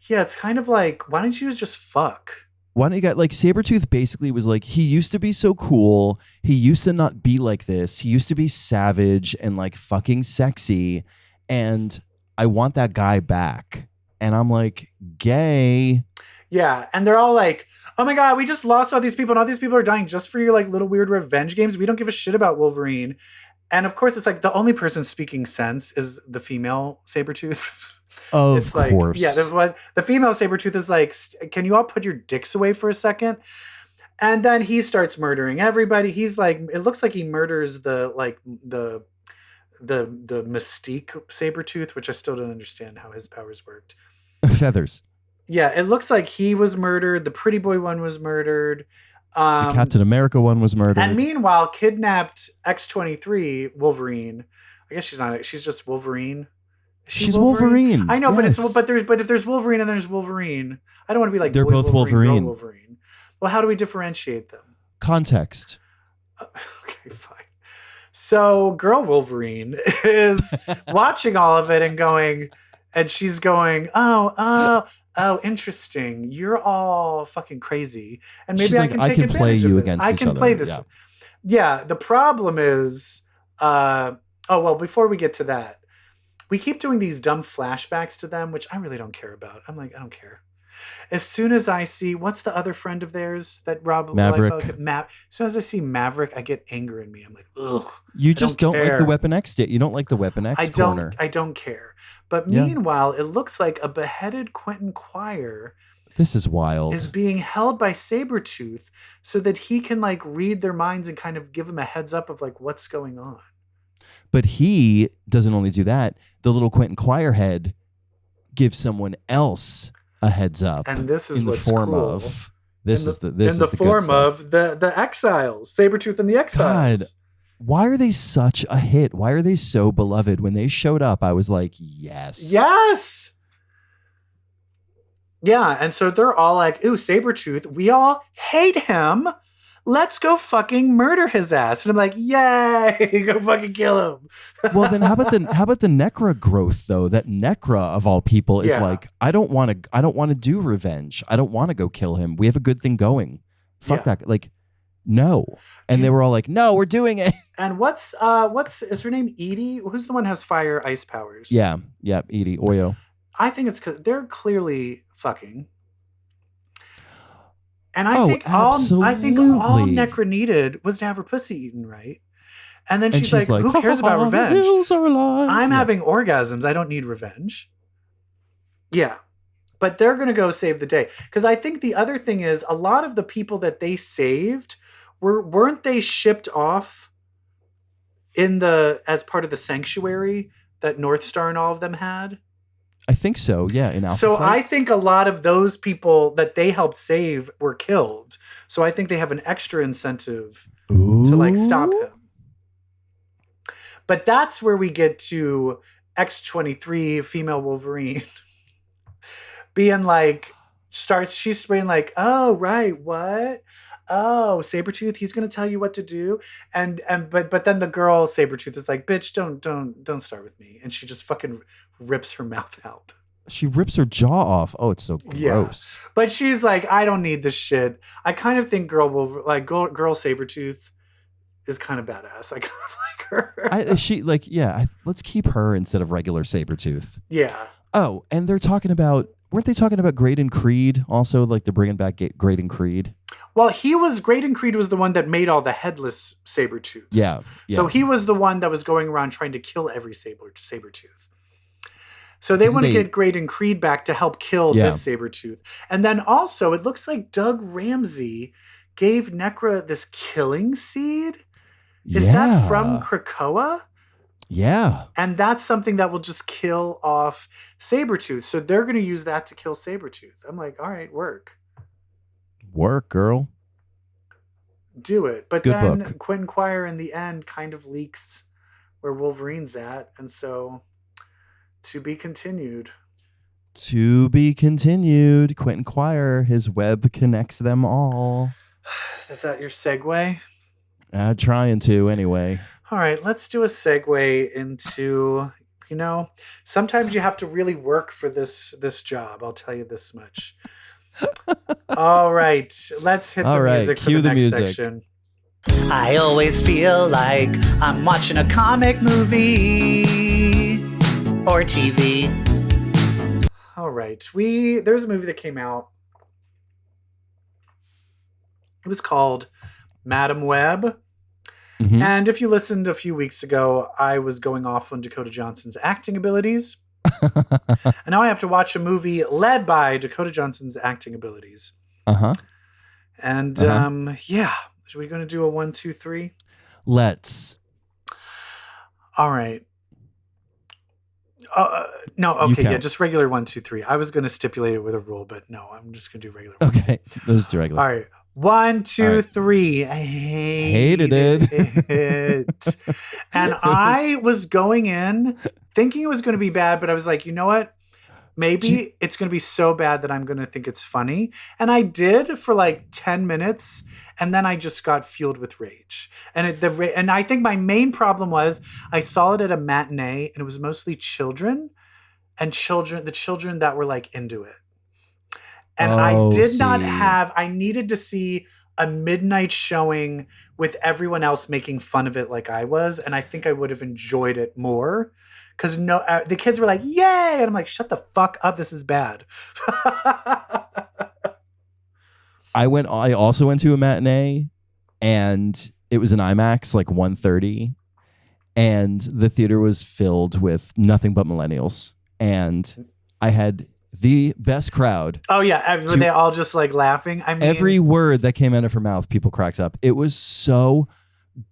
Yeah, it's kind of like, why don't you just fuck? Why don't you get like Sabretooth basically was like, he used to be so cool. He used to not be like this. He used to be savage and like fucking sexy. And I want that guy back. And I'm like, gay. Yeah. And they're all like, oh my God, we just lost all these people and all these people are dying just for your like little weird revenge games. We don't give a shit about Wolverine. And of course, it's like the only person speaking sense is the female Sabretooth. Of course. Yeah, the female Sabretooth is like, can you all put your dicks away for a second? And then he starts murdering everybody. He's like, it looks like he murders the Mystique Sabretooth, which I still don't understand how his powers worked. Feathers. Yeah, it looks like he was murdered. The Pretty Boy one was murdered. The Captain America one was murdered. And meanwhile, kidnapped X-23 Wolverine. I guess she's not. She's just Wolverine. She's Wolverine. I know, yes. but if there's Wolverine and there's Wolverine, I don't want to be like they're both Wolverine. Girl Wolverine. Well, how do we differentiate them? Context. Okay, fine. So, Girl Wolverine is watching all of it and going, and she's going, oh, interesting. You're all fucking crazy, and maybe I can take advantage play you of this. Against I each can other. play this. Yeah. The problem is, before we get to that, we keep doing these dumb flashbacks to them, which I really don't care about. I'm like, I don't care. As soon as I see, what's the other friend of theirs that Rob Maverick? As soon as I see Maverick, I get anger in me. I'm like, ugh. You just don't like the Weapon X. You don't like the Weapon X corner. I don't care. But meanwhile, it looks like a beheaded Quentin Quire. This is wild. Is being held by Sabretooth so that he can like read their minds and kind of give them a heads up of like what's going on. But he doesn't only do that. The little Quentin Quire head gives someone else a heads up. And this is in the what's form cool. of the Exiles, Sabretooth and the Exiles. God, why are they such a hit? Why are they so beloved? When they showed up, I was like, yes. Yes. Yeah, and so they're all like, ooh, Sabretooth, we all hate him. let's go fucking murder his ass. And I'm like, yay, go fucking kill him. Well, then how about the Necra growth though? That Necra of all people is like, I don't want to do revenge. I don't want to go kill him. We have a good thing going. Fuck that. Like, no. And they were all like, no, we're doing it. And what's is her name Edie? Who's the one who has fire ice powers? Yeah, Edie Oyo. I think it's because they're clearly fucking. And I think all Necra needed was to have her pussy eaten, right? And then she's like, who cares about revenge? The hills are alive. I'm having orgasms. I don't need revenge. Yeah. But they're going to go save the day. Because I think the other thing is a lot of the people that they saved weren't they shipped off as part of the sanctuary that North Star and all of them had? I think so, yeah. In Alpha So Flight. I think a lot of those people that they helped save were killed. So I think they have an extra incentive to like stop him. But that's where we get to X-23 female Wolverine being like, she's being like, oh, right, what? Oh, Sabretooth, he's going to tell you what to do. But then the girl Sabretooth is like, bitch, don't start with me. And she just fucking rips her mouth out. She rips her jaw off. Oh, it's so gross. Yeah. But she's like, I don't need this shit. I kind of think girl Sabretooth is kind of badass. I kind of like her. Let's keep her instead of regular Sabretooth. Yeah. Oh, and weren't they talking about Graydon Creed also? Like they're bringing back Graydon Creed? Well, Graydon Creed was the one that made all the headless Sabretooth. Yeah. So he was the one that was going around trying to kill every Sabretooth. So they want to get Graydon Creed back to help kill this Sabretooth. And then also, it looks like Doug Ramsey gave Necra this killing seed. Is that from Krakoa? Yeah. And that's something that will just kill off Sabretooth. So they're going to use that to kill Sabretooth. I'm like, all right, work. Work, girl. Do it. But Good then book. Quentin Quire in the end kind of leaks where Wolverine's at. And so to be continued. To be continued. Quentin Quire, his web connects them all. Is that your segue? Trying to, anyway. All right, let's do a segue into, sometimes you have to really work for this job. I'll tell you this much. All right, let's hit the music for the next section. I always feel like I'm watching a comic movie or TV. All right, there's a movie that came out. It was called Madam Web. Mm-hmm. And if you listened a few weeks ago, I was going off on Dakota Johnson's acting abilities. And now I have to watch a movie led by Dakota Johnson's acting abilities. Uh-huh. And are we going to do a 1, 2, 3? Let's. All right. No, okay, yeah, just regular 1, 2, 3. I was going to stipulate it with a rule, but no, I'm just going to do regular. Okay, let's do regular. All right. 1, 2, 3. I hated it. And I was going in thinking it was going to be bad, but I was like, you know what? Maybe it's going to be so bad that I'm going to think it's funny. And I did for like 10 minutes, and then I just got fueled with rage. And I think my main problem was I saw it at a matinee, and it was mostly children the children that were like into it. And I needed to see a midnight showing with everyone else making fun of it like I was. And I think I would have enjoyed it more because the kids were like, yay. And I'm like, shut the fuck up. This is bad. I also went to a matinee, and it was an IMAX, like 1:30. And the theater was filled with nothing but millennials. And I had the best crowd. Oh yeah, were they all just like laughing? I mean, every word that came out of her mouth, people cracked up. It was so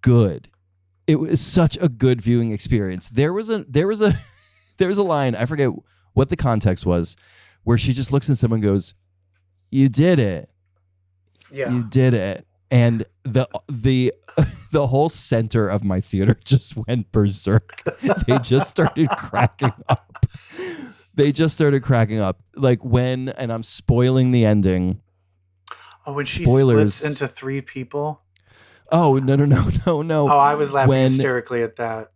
good. It was such a good viewing experience. There was a line, I forget what the context was, where she just looks at someone and goes, "You did it. Yeah, you did it." And the whole center of my theater just went berserk. They just started cracking up. Like and I'm spoiling the ending. Oh, when she Spoilers. splits into 3 people. Oh, no. Oh, I was laughing When- hysterically at that.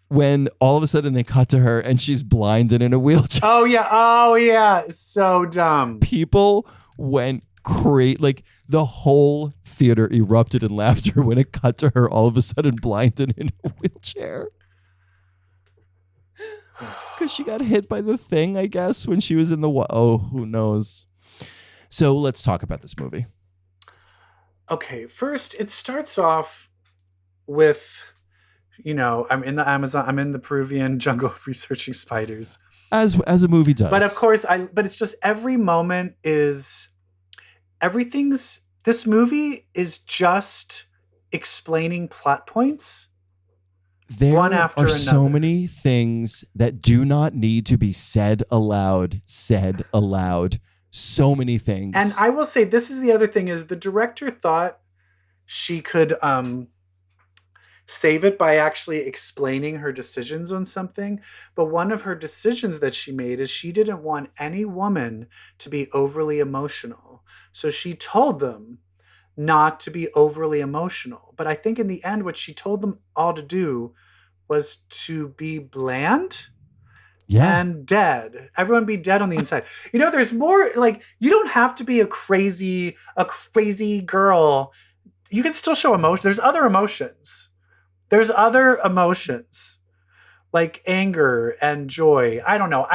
When all of a sudden they cut to her and she's blind and in a wheelchair. Oh yeah. So dumb. People went crazy. Like the whole theater erupted in laughter when it cut to her all of a sudden blind and in a wheelchair. Because she got hit by the thing, I guess, when she was in the... who knows? So let's talk about this movie. Okay, first it starts off with, I'm in the Amazon, I'm in the Peruvian jungle researching spiders. As a movie does. But of course, but it's just every moment this movie is just explaining plot points. There one after are so another. many things that do not need to be said aloud. So many things. And I will say, this is the other thing, is the director thought she could save it by actually explaining her decisions on something. But one of her decisions that she made is she didn't want any woman to be overly emotional. So she told them not to be overly emotional. But I think in the end, what she told them all to do was to be bland. Yeah. And dead. Everyone be dead on the inside. There's more, like, you don't have to be a crazy girl. You can still show emotion. There's other emotions. Like anger and joy. I don't know.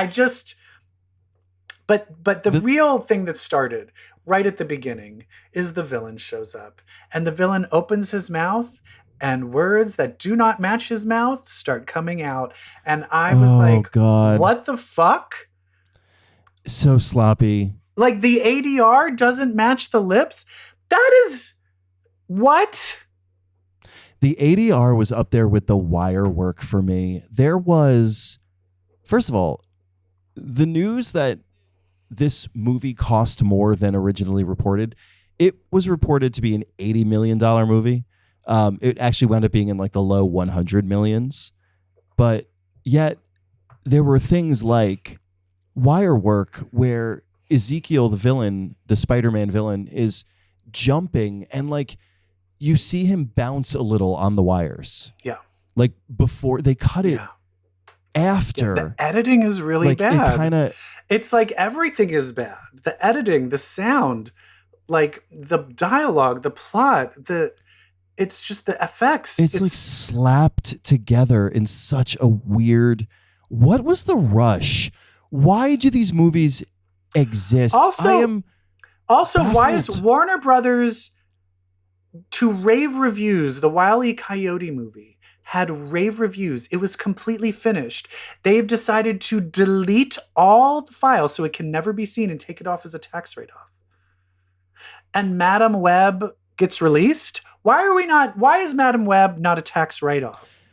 But the real thing that started right at the beginning is the villain shows up. And the villain opens his mouth and words that do not match his mouth start coming out. And I was God. What the fuck? So sloppy. Like the ADR doesn't match the lips? That is... What? The ADR was up there with the wire work for me. There was... First of all, the news that this movie cost more than originally reported, it was reported to be an $80 million movie. It actually wound up being in like the low 100 millions. But yet there were things like wire work where Ezekiel, the villain, the Spider-Man villain, is jumping and like you see him bounce a little on the wires. Yeah. Like before they cut it after. Yeah, the editing is really like bad. It's like everything is bad. The editing, the sound, like the dialogue, the plot, it's just the effects. It's like slapped together in such a weird... What was the rush? Why do these movies exist? Also, baffled. why is Warner Brothers, to rave reviews, the Wile E. Coyote movie had rave reviews. It was completely finished. They've decided to delete all the files so it can never be seen and take it off as a tax write-off. And Madam Web gets released? Why is Madam Web not a tax write-off?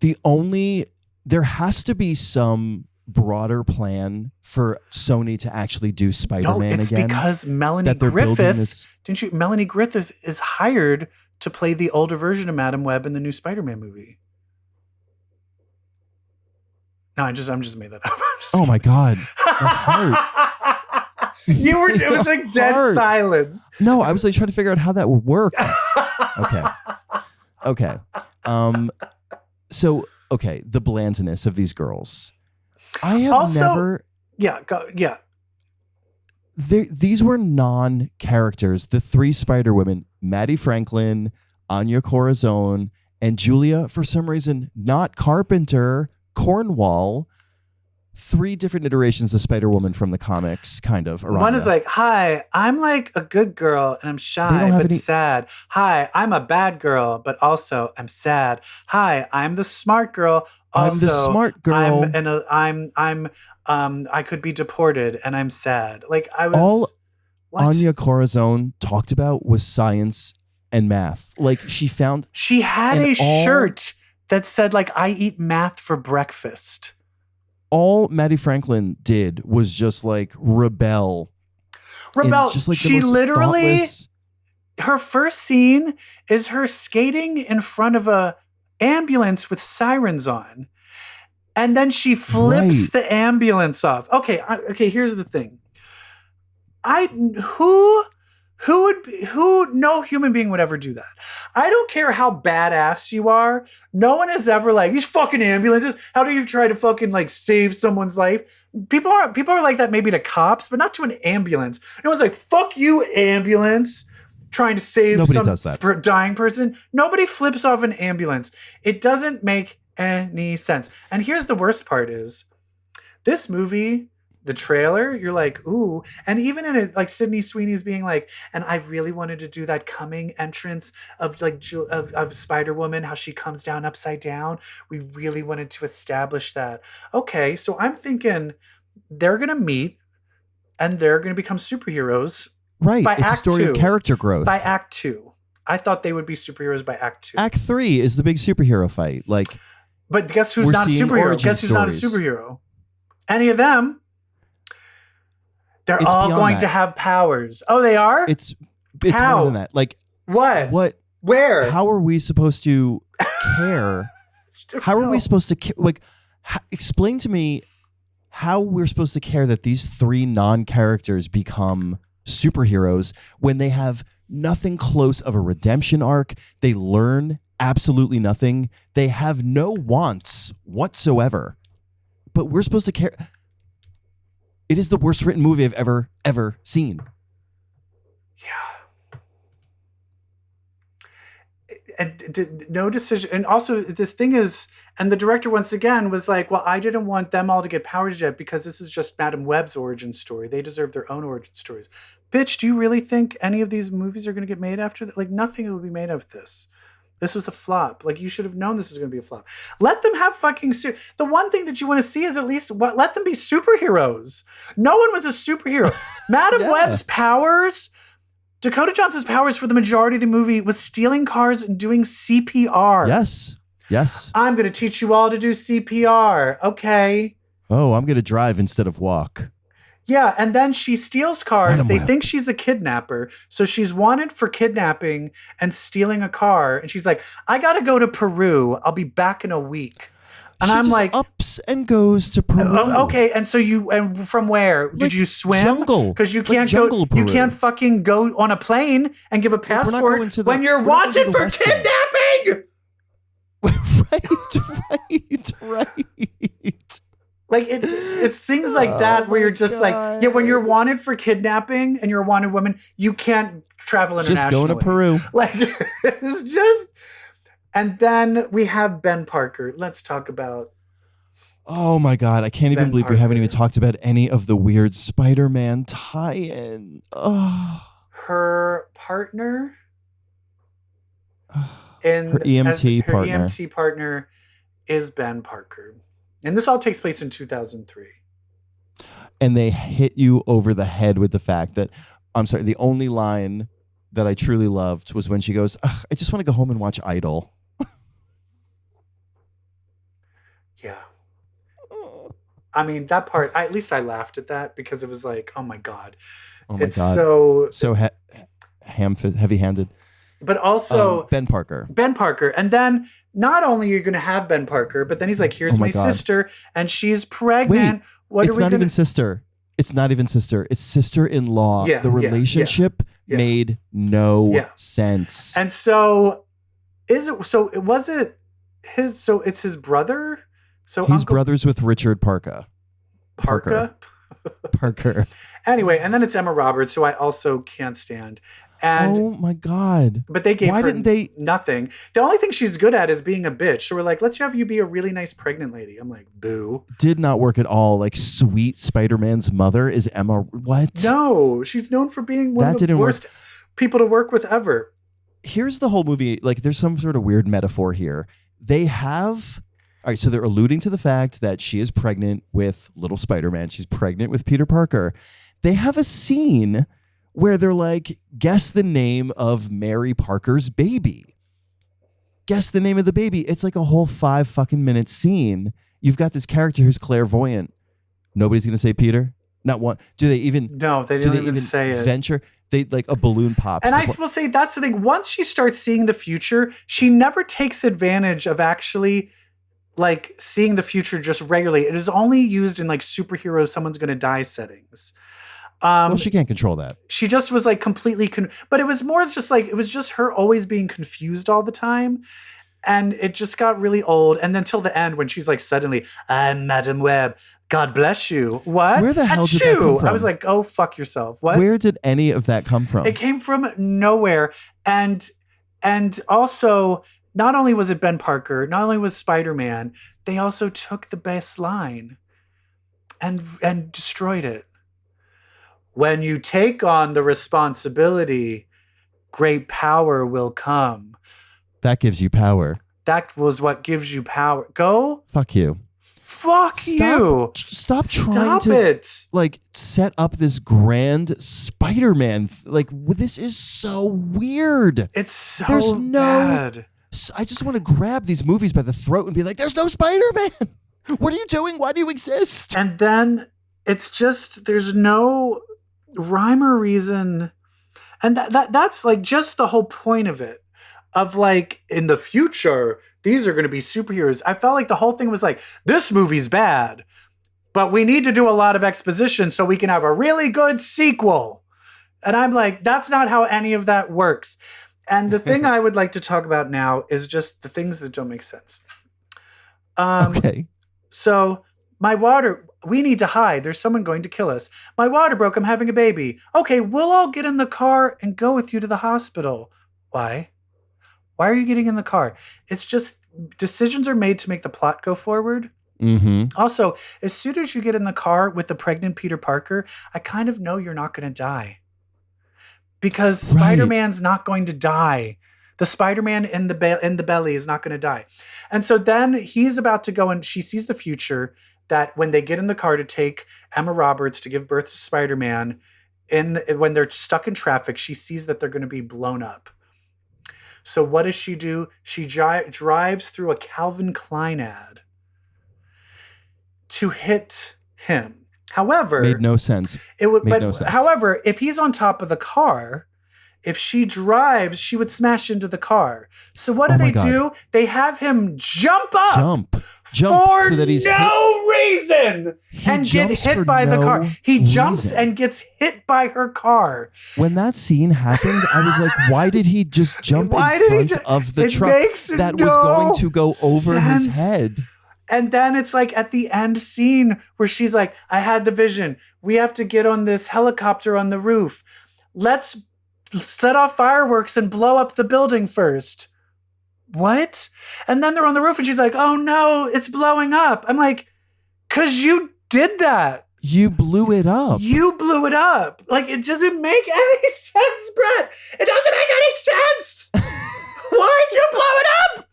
There has to be some broader plan for Sony to actually do Spider-Man it's again. Because Melanie Griffith, Melanie Griffith is hired to play the older version of Madam Web in the new Spider-Man movie. No, I'm just made that up. Oh my God. My heart. It was like dead silence. No, I was like trying to figure out how that would work. Okay. So, the blandness of these girls. I have also, never... Yeah. These were non-characters. The three Spider-Women, Maddie Franklin, Anya Corazon, and Julia, for some reason, not Carpenter, Cornwall. Three different iterations of Spider-Woman from the comics, kind of. One is like, hi, I'm like a good girl and I'm shy but sad. Hi, I'm a bad girl, but also I'm sad. Hi, I'm the smart girl. Also, I'm the smart girl. I could be deported and I'm sad. Like I was. All what? Anya Corazon talked about was science and math. Like she had a shirt that said like, I eat math for breakfast. All Maddie Franklin did was just like rebel. Just like she literally, her first scene is her skating in front of a ambulance with sirens on. And then she flips the ambulance off. Okay, here's the thing. No human being would ever do that. I don't care how badass you are. No one has ever like, these fucking ambulances. How do you try to fucking like save someone's life? People are like that maybe to cops, but not to an ambulance. No one's like, fuck you, ambulance, trying to save some dying person. Nobody flips off an ambulance. It doesn't make any sense. And here's the worst part is this movie, the trailer, you're like, ooh. And even in it, like Sydney Sweeney's being like, and I really wanted to do that coming entrance of like of Spider-Woman, how she comes down upside down. We really wanted to establish that. Okay, so I'm thinking they're going to meet and they're going to become superheroes. Right. It's a story of character growth. By Act 2. I thought they would be superheroes by Act 2. Act 3 is the big superhero fight. But guess who's not a superhero? Guess who's not a superhero? Any of them. They're all going to have powers. Oh, they are? It's more than that. Like what? What? Where? How are we supposed to care? How are we supposed to explain to me how we're supposed to care that these 3 non-characters become superheroes when they have nothing close of a redemption arc. They learn absolutely nothing. They have no wants whatsoever. But we're supposed to care. It is the worst written movie I've ever seen. Yeah. And no decision. And also this thing is, and the director once again was like, well, I didn't want them all to get powers yet because this is just Madam Web's origin story. They deserve their own origin stories. Bitch, do you really think any of these movies are going to get made after that? Like nothing will be made of this. This was a flop. Like you should have known this was going to be a flop. Let them have fucking the one thing that you want to see is at least let them be superheroes. No one was a superhero. Madam Web's powers, Dakota Johnson's powers for the majority of the movie was stealing cars and doing CPR. Yes. I'm going to teach you all to do CPR. Okay. Oh, I'm going to drive instead of walk. Yeah, and then she steals cars. They think she's a kidnapper. So she's wanted for kidnapping and stealing a car. And she's like, I got to go to Peru. I'll be back in a week. And she I'm just like, ups and goes to Peru. Okay, and so and from where? Did you swim? Jungle. Because you can't go. Peru. You can't fucking go on a plane and give a passport when you're wanted for kidnapping. Right. Like it's things like that where you're just like, yeah, when you're wanted for kidnapping and you're a wanted woman, you can't travel internationally. Just going to Peru. Like it's just. And then we have Ben Parker. Let's talk about. Oh my God. I can't even believe we haven't even talked about any of the weird Spider-Man tie-in. Oh. Her partner. Her EMT partner. Her EMT partner is Ben Parker. And this all takes place in 2003. And they hit you over the head with the fact that, I'm sorry, the only line that I truly loved was when she goes, I just want to go home and watch Idol. Yeah. I mean, that part, at least I laughed at that because it was like, oh my God. Oh my God. So heavy-handed. But also Ben Parker. And then not only are you going to have Ben Parker, but then he's like, here's my sister and she's pregnant. Wait, it's not even sister. It's not even sister. It's sister-in-law. The relationship made no sense. And so it's his brother? So he's brothers with Richard Parker. Parker. Anyway, and then it's Emma Roberts, who I also can't stand. And, oh my God. But they gave nothing. The only thing she's good at is being a bitch. So we're like, let's have you be a really nice pregnant lady. I'm like, boo. Did not work at all. Like sweet Spider-Man's mother is Emma. What? No, she's known for being one of the worst people to work with ever. Here's the whole movie. Like there's some sort of weird metaphor here. All right, so they're alluding to the fact that she is pregnant with little Spider-Man. She's pregnant with Peter Parker. They have a scene where they're like, guess the name of Mary Parker's baby. Guess the name of the baby. It's like a whole 5 fucking minute scene. You've got this character who's clairvoyant. Nobody's going to say Peter? Not one. Do they even? No, they didn't even say it. Venture? They like a balloon pops. And I will say that's the thing. Once she starts seeing the future, she never takes advantage of actually like seeing the future just regularly. It is only used in like superhero, someone's going to die settings. Well, she can't control that. She just was like completely, but it was more just like, it was just her always being confused all the time. And it just got really old. And then till the end when she's like, suddenly, I'm Madam Web. God bless you. What? Where the hell did that come from? I was like, go fuck yourself. What? Where did any of that come from? It came from nowhere. And also, not only was it Ben Parker, not only was Spider-Man, they also took the best line and destroyed it. When you take on the responsibility, great power will come. That gives you power. That was what gives you power. Go. Fuck you. Fuck you. Stop trying to like set up this grand Spider-Man. Like, this is so weird. It's so There's no bad. I just want to grab these movies by the throat and be like, there's no Spider-Man. What are you doing? Why do you exist? And then it's just, there's no rhyme or reason. And that's like just the whole point of it. Of like, in the future, these are going to be superheroes. I felt like the whole thing was like, this movie's bad, but we need to do a lot of exposition so we can have a really good sequel. And I'm like, that's not how any of that works. And the thing I would like to talk about now is just the things that don't make sense. Okay. So my water, we need to hide. There's someone going to kill us. My water broke. I'm having a baby. Okay, we'll all get in the car and go with you to the hospital. Why? Why are you getting in the car? It's just decisions are made to make the plot go forward. Mm-hmm. Also, as soon as you get in the car with the pregnant Peter Parker, I kind of know you're not going to die. Because Spider-Man's not going to die. The Spider-Man in the belly is not going to die. And so then he's about to go and she sees the future that when they get in the car to take Emma Roberts to give birth to Spider-Man, when they're stuck in traffic, she sees that they're going to be blown up. So what does she do? She drives through a Calvin Klein ad to hit him. However, made no sense. No sense. However, if he's on top of the car, if she drives, she would smash into the car. So what do they do? They have him jump up for so that he's no reason and get hit by the car. He jumps and gets hit by her car. When that scene happened, I was like, why did he just jump in front of the truck that was going to go over his head? And then it's like at the end scene where she's like, I had the vision. We have to get on this helicopter on the roof. Let's set off fireworks and blow up the building first. What? And then they're on the roof and she's like, oh no, it's blowing up. I'm like, 'cause you did that. You blew it up. You blew it up. Like, it doesn't make any sense, Brett. It doesn't make any sense. Why'd you blow it up?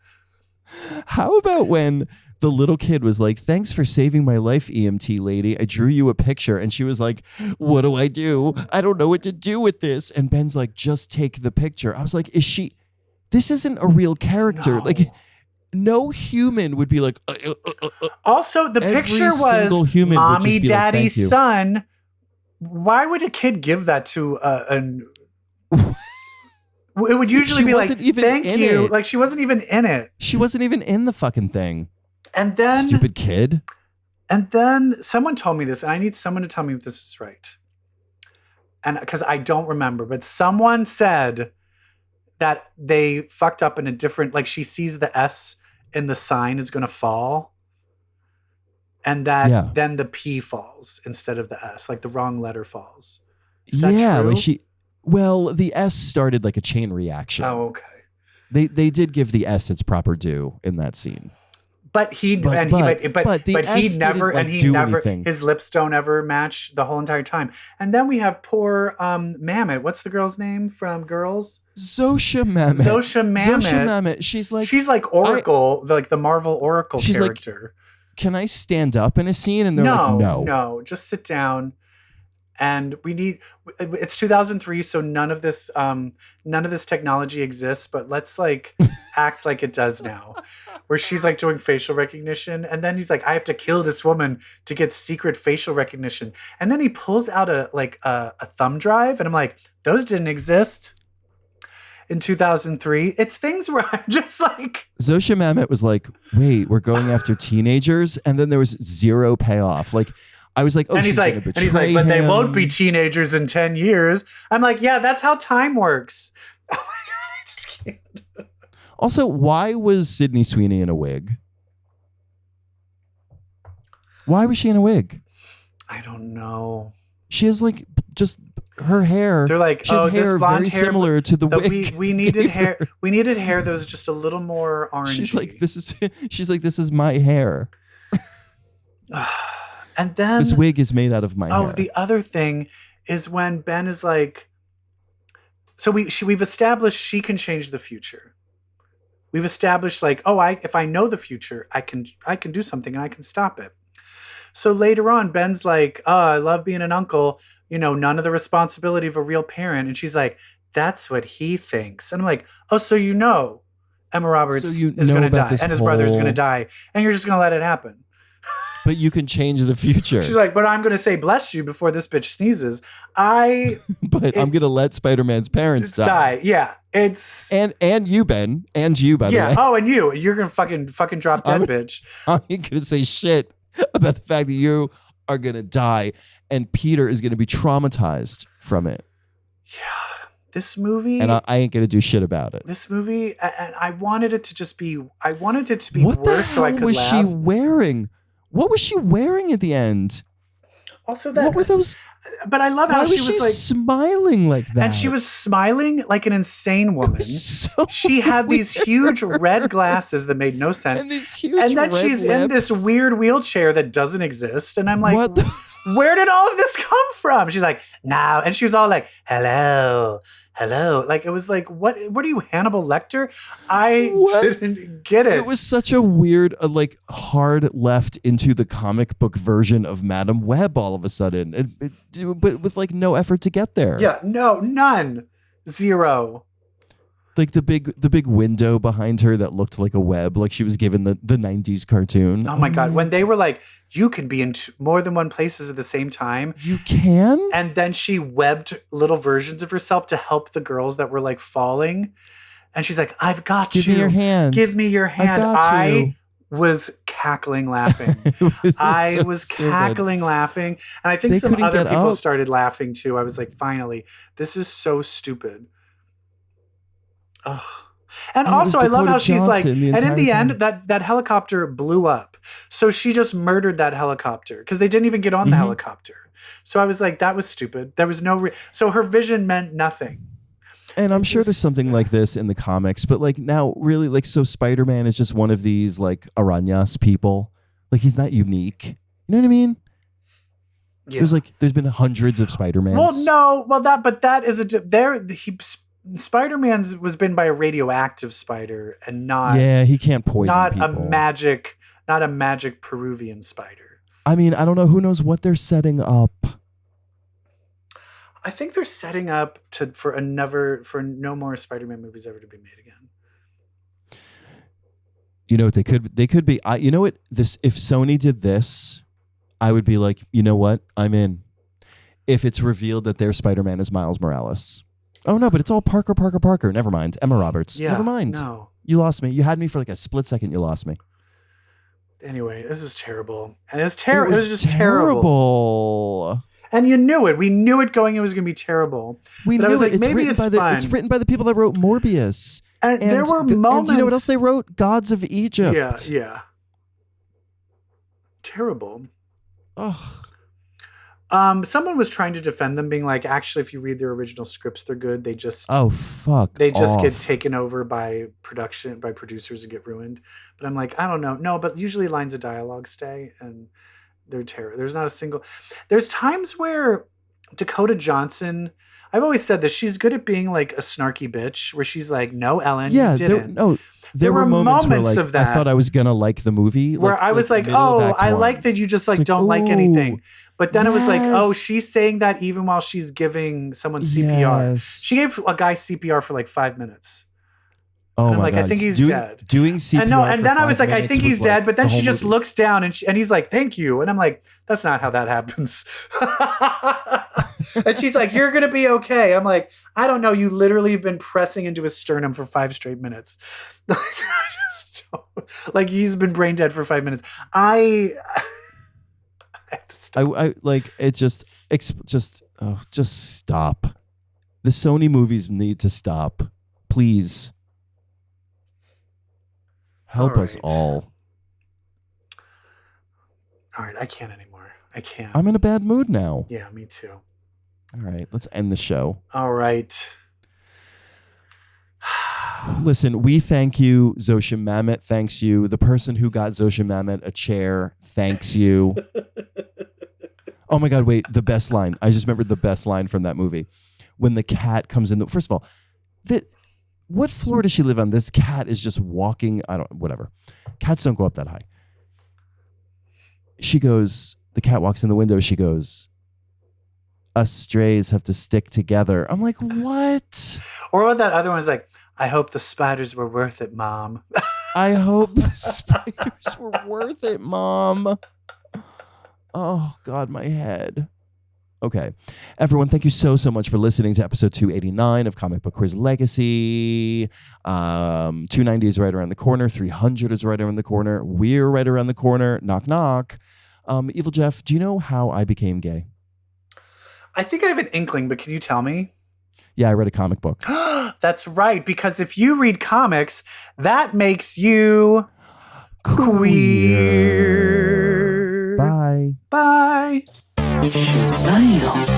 How about when the little kid was like, thanks for saving my life, EMT lady. I drew you a picture. And she was like, what do? I don't know what to do with this. And Ben's like, just take the picture. I was like, this isn't a real character. No. Like, no human would be like, Also, the picture was mommy, daddy, like, son. Why would a kid give that to an... It would usually be like, thank you. Like, she wasn't even in it. She wasn't even in the fucking thing. And then... Stupid kid. And then someone told me this, and I need someone to tell me if this is right. And because I don't remember, but someone said that they fucked up in a different... Like, she sees the S in the sign is going to fall. And that then the P falls instead of the S. Like, the wrong letter falls. Is that true? Like well, the S started like a chain reaction. Oh, okay. They did give the S its proper due in that scene. But he never his lips don't ever match the whole entire time. And then we have poor Mamet. What's the girl's name from Girls? Zosha Mamet. She's like Oracle, like the Marvel Oracle character. Like, can I stand up in a scene? And they're like, no, just sit down. And it's 2003, so none of this technology exists, but let's like act like it does now. Where she's like doing facial recognition, and then he's like, I have to kill this woman to get secret facial recognition. And then he pulls out a thumb drive, and I'm like, those didn't exist in 2003. It's things where I'm just like... Zosha Mamet was like, wait, we're going after teenagers? And then there was zero payoff. Like, I was like, oh, and he's like, but they won't be teenagers in 10 years. I'm like, yeah, that's how time works. Oh my God, I just can't. Also, why was Sydney Sweeney in a wig? Why was she in a wig? I don't know. She has like just her hair. They're like, she has hair very similar to the wig. We needed hair. We needed hair that was just a little more orangey. She's like, this is my hair. And then this wig is made out of my hair. Oh, the other thing is when Ben is like, so we've established she can change the future. We've established like, if I know the future, I can do something and I can stop it. So later on, Ben's like, I love being an uncle, none of the responsibility of a real parent. And she's like, that's what he thinks. And I'm like, so Emma Roberts is going to die and his brother is going to die. And you're just going to let it happen. But you can change the future. She's like, but I'm going to say bless you before this bitch sneezes. I'm going to let Spider-Man's parents die. Yeah. It's and you, Ben, and you, by the way. Oh, and you're going to fucking drop dead, bitch. I'm going to say shit about the fact that you are going to die, and Peter is going to be traumatized from it. Yeah. This movie, and I ain't going to do shit about it. This movie, and I wanted it to just be. I wanted it to be what worse, so I could was laugh. She wearing? What was she wearing at the end? Also, that what were those? But I love how she was like smiling like that, and she was smiling like an insane woman. So she had these huge red glasses that made no sense, and these huge and then red she's lips. in this weird wheelchair that doesn't exist, and I'm like, what where did all of this come from? She's like, now, and she was all like, hello. Like, it was like, what are you, Hannibal Lecter? I didn't get it. It was such a weird, hard left into the comic book version of Madam Web all of a sudden, but with like no effort to get there. Yeah, no, none. Zero. Like the big window behind her that looked like a web, like she was given the 90s cartoon. Oh my God. When they were like, you can be in more than one places at the same time. You can? And then she webbed little versions of herself to help the girls that were like falling. And she's like, I've got you. Give me your hand. Give me your hand. I was cackling laughing. I was cackling laughing. And I think some other people started laughing too. I was like, finally, this is so stupid. Oh. And also I love how she's like, and in the end that helicopter blew up. So she just murdered that helicopter because they didn't even get on the helicopter. So I was like, that was stupid. There was no so her vision meant nothing. And I'm sure there's something like this in the comics, but like now really like, so Spider-Man is just one of these like arañas people. Like he's not unique. You know what I mean? Yeah. There's been hundreds of Spider-Mans. That is Spider-Man's was been by a radioactive spider and not. Yeah, he can't poison people. Not a magic Peruvian spider. I mean, I don't know. Who knows what they're setting up? I think they're setting up for no more Spider-Man movies ever to be made again. You know what they could be. You know what? If Sony did this, I would be like, you know what? I'm in. If it's revealed that their Spider-Man is Miles Morales. Oh, no, but it's all Parker. Never mind. Emma Roberts. Yeah, never mind. No. You lost me. You had me for like a split second. You lost me. Anyway, this is terrible. And it's terrible. It was just terrible. And you knew it. We knew it going. It was going to be terrible. We knew it. It's written by the people that wrote Morbius. And there were moments. And do you know what else they wrote? Gods of Egypt. Yeah. Terrible. Ugh. Someone was trying to defend them, being like, actually, if you read their original scripts, they're good. They just get taken over by producers and get ruined. But I'm like, I don't know. No, but usually lines of dialogue stay, and they're terrible. There's not a single. There's times where Dakota Johnson. I've always said this. She's good at being like a snarky bitch, where she's like, "No, Ellen, you didn't." There were moments where, like, of that I thought I was gonna like the movie, where I was like, "Oh, I like that you just like don't like anything." But then it was like, "Oh, she's saying that even while she's giving someone CPR." Yes. She gave a guy CPR for like 5 minutes. Oh and I'm my like, God. I think he's dead. Doing CPR. And then I was like, I think he's dead. But then she just looks down and he's like, "Thank you." And I'm like, that's not how that happens. And she's like, "You're gonna be okay." I'm like, I don't know. You literally have been pressing into his sternum for 5 straight minutes. Like, I just don't, like, he's been brain dead for 5 minutes. I have to stop. I like it. Just stop. The Sony movies need to stop, please. Help us all. All right, I can't anymore. I can't. I'm in a bad mood now. Yeah, me too. All right, let's end the show. All right. Listen, we thank you. Zosha Mamet thanks you. The person who got Zosha Mamet a chair thanks you. Oh my God, wait, the best line. I just remembered the best line from that movie. When the cat comes in. First of all, what floor does she live on? This cat is just walking. Whatever. Cats don't go up that high. The cat walks in the window. She goes, us strays have to stick together. I'm like, what? Or what that other one's like, I hope the spiders were worth it, Mom. I hope the spiders were worth it, Mom. Oh, God, my head. Okay. Everyone, thank you so much for listening to episode 289 of Comic Book Quiz Legacy. 290 is right around the corner. 300 is right around the corner. We're right around the corner. Knock, knock. EvilJeff, do you know how I became gay? I think I have an inkling, but can you tell me? Yeah, I read a comic book. That's right, because if you read comics, that makes you queer. Bye. Bye. Bye.